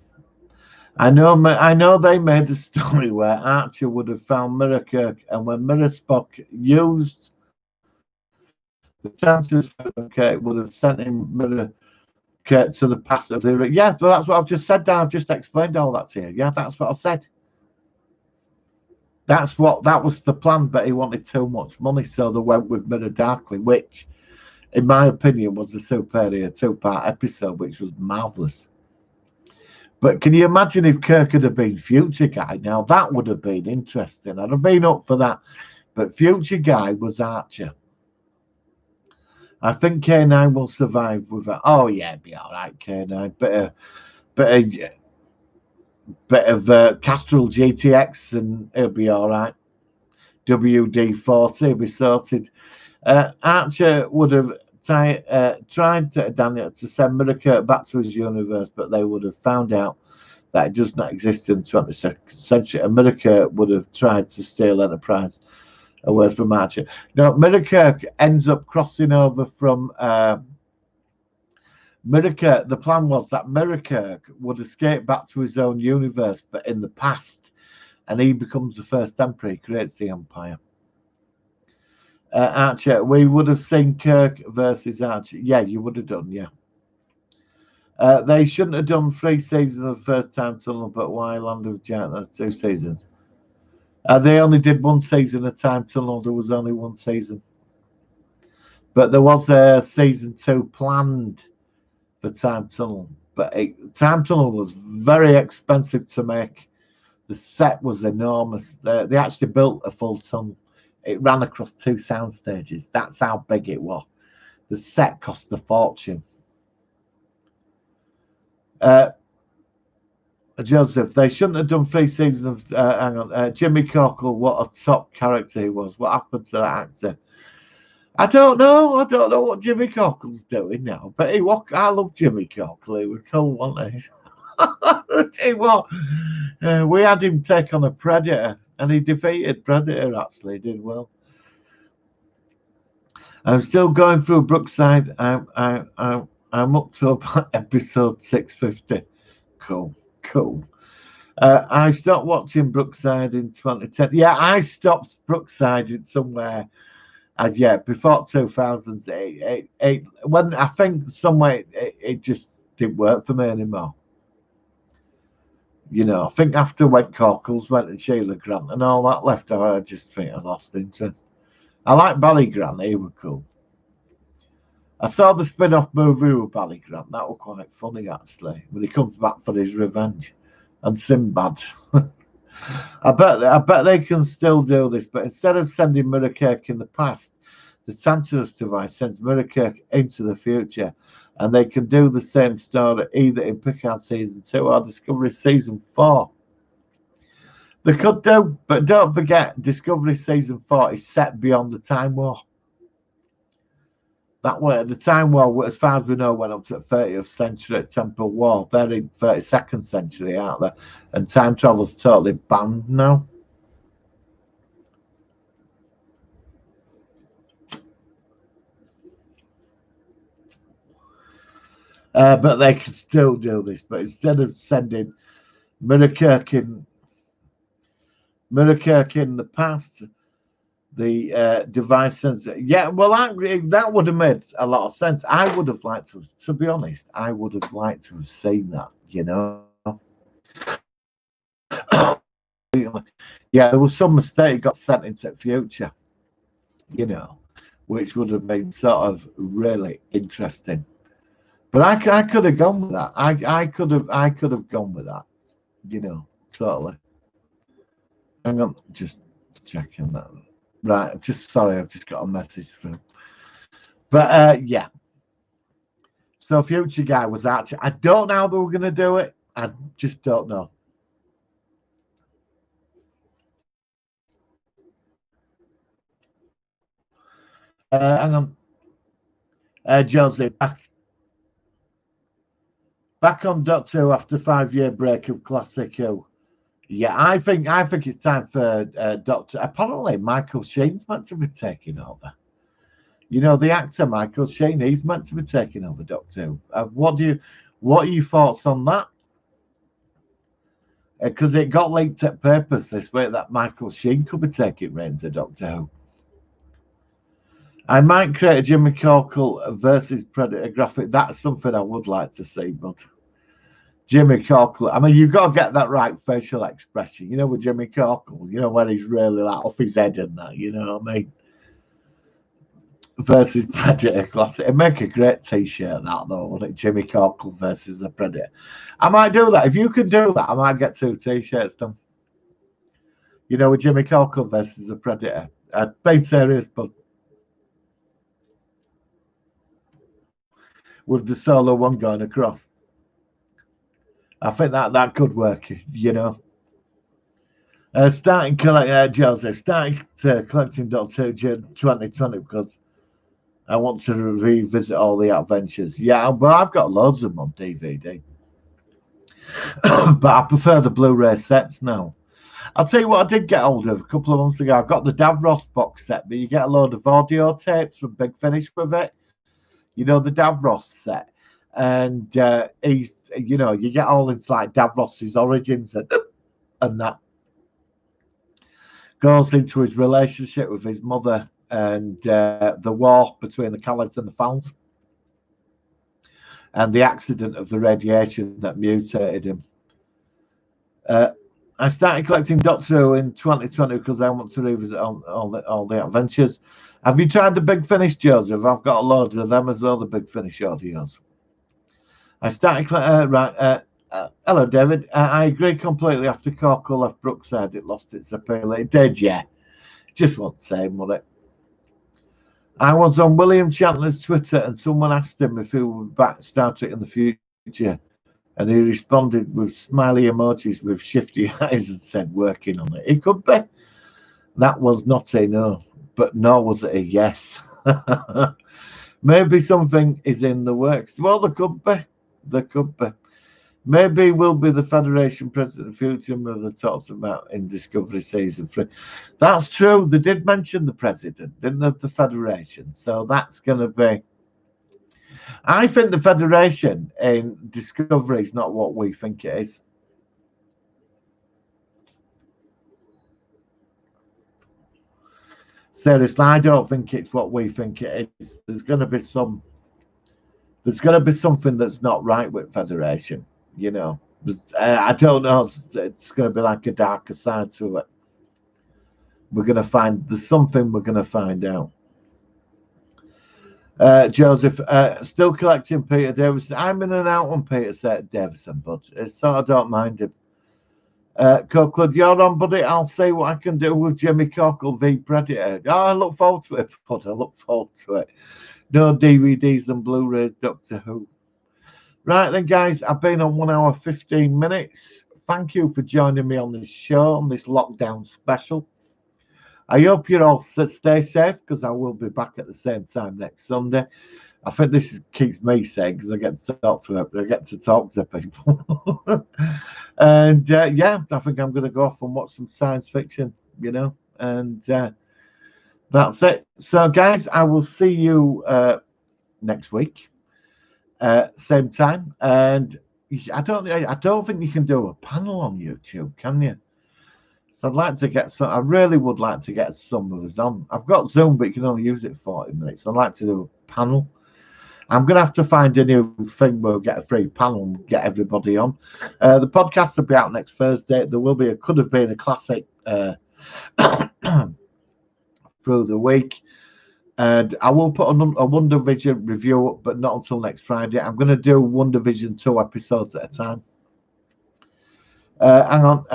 I know they made a story where Archer would have found Mirror Kirk, and when Mirror Spock used the chances for Kirk, would have sent him Mirror Kirk to the past of the. Yeah, well, that's what I've just said. I've just explained all that to you. Yeah, that's what I said. That was the plan, but he wanted too much money, so they went with Mirror Darkly, which, in my opinion, was a superior 2-part episode, which was marvelous. But can you imagine if Kirk had been Future Guy? Now that would have been interesting. I'd have been up for that. But Future Guy was Archer. I think K9 will survive with that. Oh yeah, it'd be all right, K9. Bit of Castrol GTX and it'll be all right. WD-40 will be sorted. Archer would have tried to Daniel to send Mirror Kirk back to his universe, but they would have found out that it does not exist in the 22nd century. And Mirror Kirk would have tried to steal Enterprise away from Archer. Now, Mirror Kirk ends up crossing over from Mirror Kirk. The plan was that Mirror Kirk would escape back to his own universe, but in the past, and he becomes the first Emperor. He creates the Empire. Archer, we would have seen Kirk versus Archer. Yeah, you would have done, yeah. They shouldn't have done 3 seasons of First Time Tunnel, but why Land of Giants? That's 2 seasons. They only did 1 season of Time Tunnel. There was only 1 season. But there was a season 2 planned for Time Tunnel. But Time Tunnel was very expensive to make. The set was enormous. They actually built a full tunnel. It ran across 2 sound stages. That's how big it was. The set cost a fortune. Joseph, they shouldn't have done 3 seasons of. Hang on, Jimmy Cockle. What a top character he was. What happened to that actor? I don't know. I don't know what Jimmy Cockle's doing now. But I love Jimmy Cockle. He was cool, wasn't he? Tell you what, we had him take on a Predator, and he defeated Predator. Actually, he did well. I'm still going through Brookside. I'm up to about episode 650. Cool. I stopped watching Brookside in 2010. Yeah, I stopped Brookside in somewhere. Yeah, before 2008. When I think somewhere it just didn't work for me anymore. You know, I think after Wed Cockles went and Sheila Grant and all that left, I just think I lost interest. I like Barry Grant, he was cool. I saw the spin-off movie with Barry Grant. That was quite funny, actually, when he comes back for his revenge. And Sinbad. I bet they can still do this, but instead of sending Mirrorkirk in the past, the Tantalus device sends Mirrorkirk into the future, and they can do the same story either in Picard season 2 or Discovery season 4. They could do, but don't forget, Discovery season 4 is set beyond the Time War. That way, the Time War, as far as we know, went up to the 30th century at Temple War. They're in 32nd century, aren't they? And time travel's totally banned now. But they can still do this. But instead of sending Mirrorkirk in the past, the device sends it. Yeah, well, that would have made a lot of sense. I would have liked to be honest, I would have liked to have seen that, you know. Yeah, there was some mistake got sent into the future, you know, which would have been sort of really interesting. But I could have gone with that. I could have gone with that, you know, totally. Hang on, just checking that. Right, sorry, I've just got a message through. But yeah. So Future Guy was actually, I don't know how they were going to do it. I just don't know. Hang on. Josie, back on Doctor Who after 5-year break of Classic Who. Yeah, I think it's time for Doctor. Apparently, Michael Sheen's meant to be taking over. You know, the actor Michael Sheen, he's meant to be taking over Doctor Who. What are your thoughts on that? Because it got leaked at purpose this week that Michael Sheen could be taking reins of Doctor Who. I might create a Jimmy Cockle versus Predator graphic. That's something I would like to see, but Jimmy Cockle, I mean, you've got to get that right facial expression. You know, with Jimmy Cockle, you know, when he's really like off his head and that, you know what I mean? Versus Predator classic. It'd make a great t-shirt, that though, wouldn't it? Jimmy Cockle versus the Predator. I might do that. If you can do that, I might get 2 t-shirts done. You know, with Jimmy Cockle versus the Predator. Be serious, but with the solo one going across. I think that could work, you know. Starting Joseph, starting collecting Doctor Who 2020 because I want to revisit all the adventures. Yeah, but I've got loads of them on DVD. But I prefer the Blu-ray sets now. I'll tell you what I did get hold of a couple of months ago. I've got the Davros box set, but you get a load of audio tapes from Big Finish with it. You know, the Davros set. And he's, you know, you get all into like Davros's origins and that goes into his relationship with his mother and the war between the Khalids and the Fals and the accident of the radiation that mutated him. I started collecting Doctor Who in 2020 because I want to revisit all the adventures. Have you tried the Big Finish, Joseph? I've got a load of them as well, the Big Finish audios. I started Hello, David. I agree completely. After Corker left Brookside, it lost its appeal. It did, yeah. Just wasn't the same, was it? I was on William Chandler's Twitter and someone asked him if he would back Star Trek in the future. And he responded with smiley emojis with shifty eyes and said, working on it. It could be. That was not a no, but nor was it a yes. Maybe something is in the works. Well, there could be. There could be. Maybe we'll be the Federation president in the future. Mother talks about in Discovery Season 3. That's true. They did mention the president, didn't they, of the Federation? So that's going to be. I think the Federation in Discovery is not what we think it is. Seriously, I don't think it's what we think it is. There's going to be something that's not right with Federation. You know, I don't know. It's going to be like a darker side to it. We're going to find there's something we're going to find out. Joseph, still collecting Peter Davison. I'm in and out on Peter Davison, but so I don't mind him. Copeland, you're on, buddy. I'll see what I can do with Jimmy Cockle v Predator. Oh, I look forward to it, bud. I look forward to it. No DVDs and Blu-rays, Doctor Who. Right then, guys, I've been on 1 hour 15 minutes. Thank you for joining me on this show, on this lockdown special. I hope you all stay safe because I will be back at the same time next Sunday. I think keeps me sane because I get to talk to people. And yeah, I think I'm going to go off and watch some science fiction, and that's it. So, guys, I will see you next week, same time. And I don't think you can do a panel on YouTube, can you? So I'd like to get some. I really would like to get some of us on. I've got Zoom, but you can only use it 40 minutes. I'd like to do a panel. I'm going to have to find a new thing where we'll get a free panel and get everybody on. The podcast will be out next Thursday. There will be could have been a classic through the week. And I will put a Wonder Vision review up, but not until next Friday. I'm going to do Wonder Vision 2 episodes at a time. Hang on.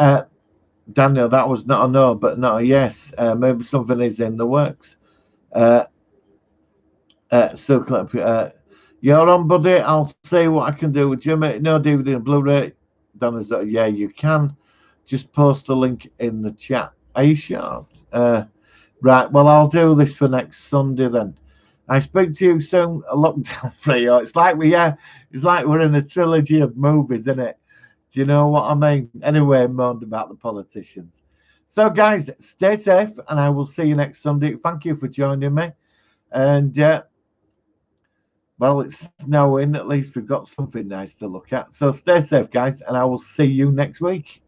Daniel, that was not a no, but not a yes. Maybe something is in the works. You're on, buddy. I'll see what I can do with Jimmy. No DVD and Blu-ray. Donna's yeah, you can. Just post a link in the chat. Are you sure? Right. Well, I'll do this for next Sunday then. I speak to you soon. Lockdown free. It's like we're in a trilogy of movies, isn't it? Do you know what I mean? Anyway, moaned about the politicians. So, guys, stay safe, and I will see you next Sunday. Thank you for joining me. And, well, it's snowing. At least we've got something nice to look at. So stay safe, guys, and I will see you next week.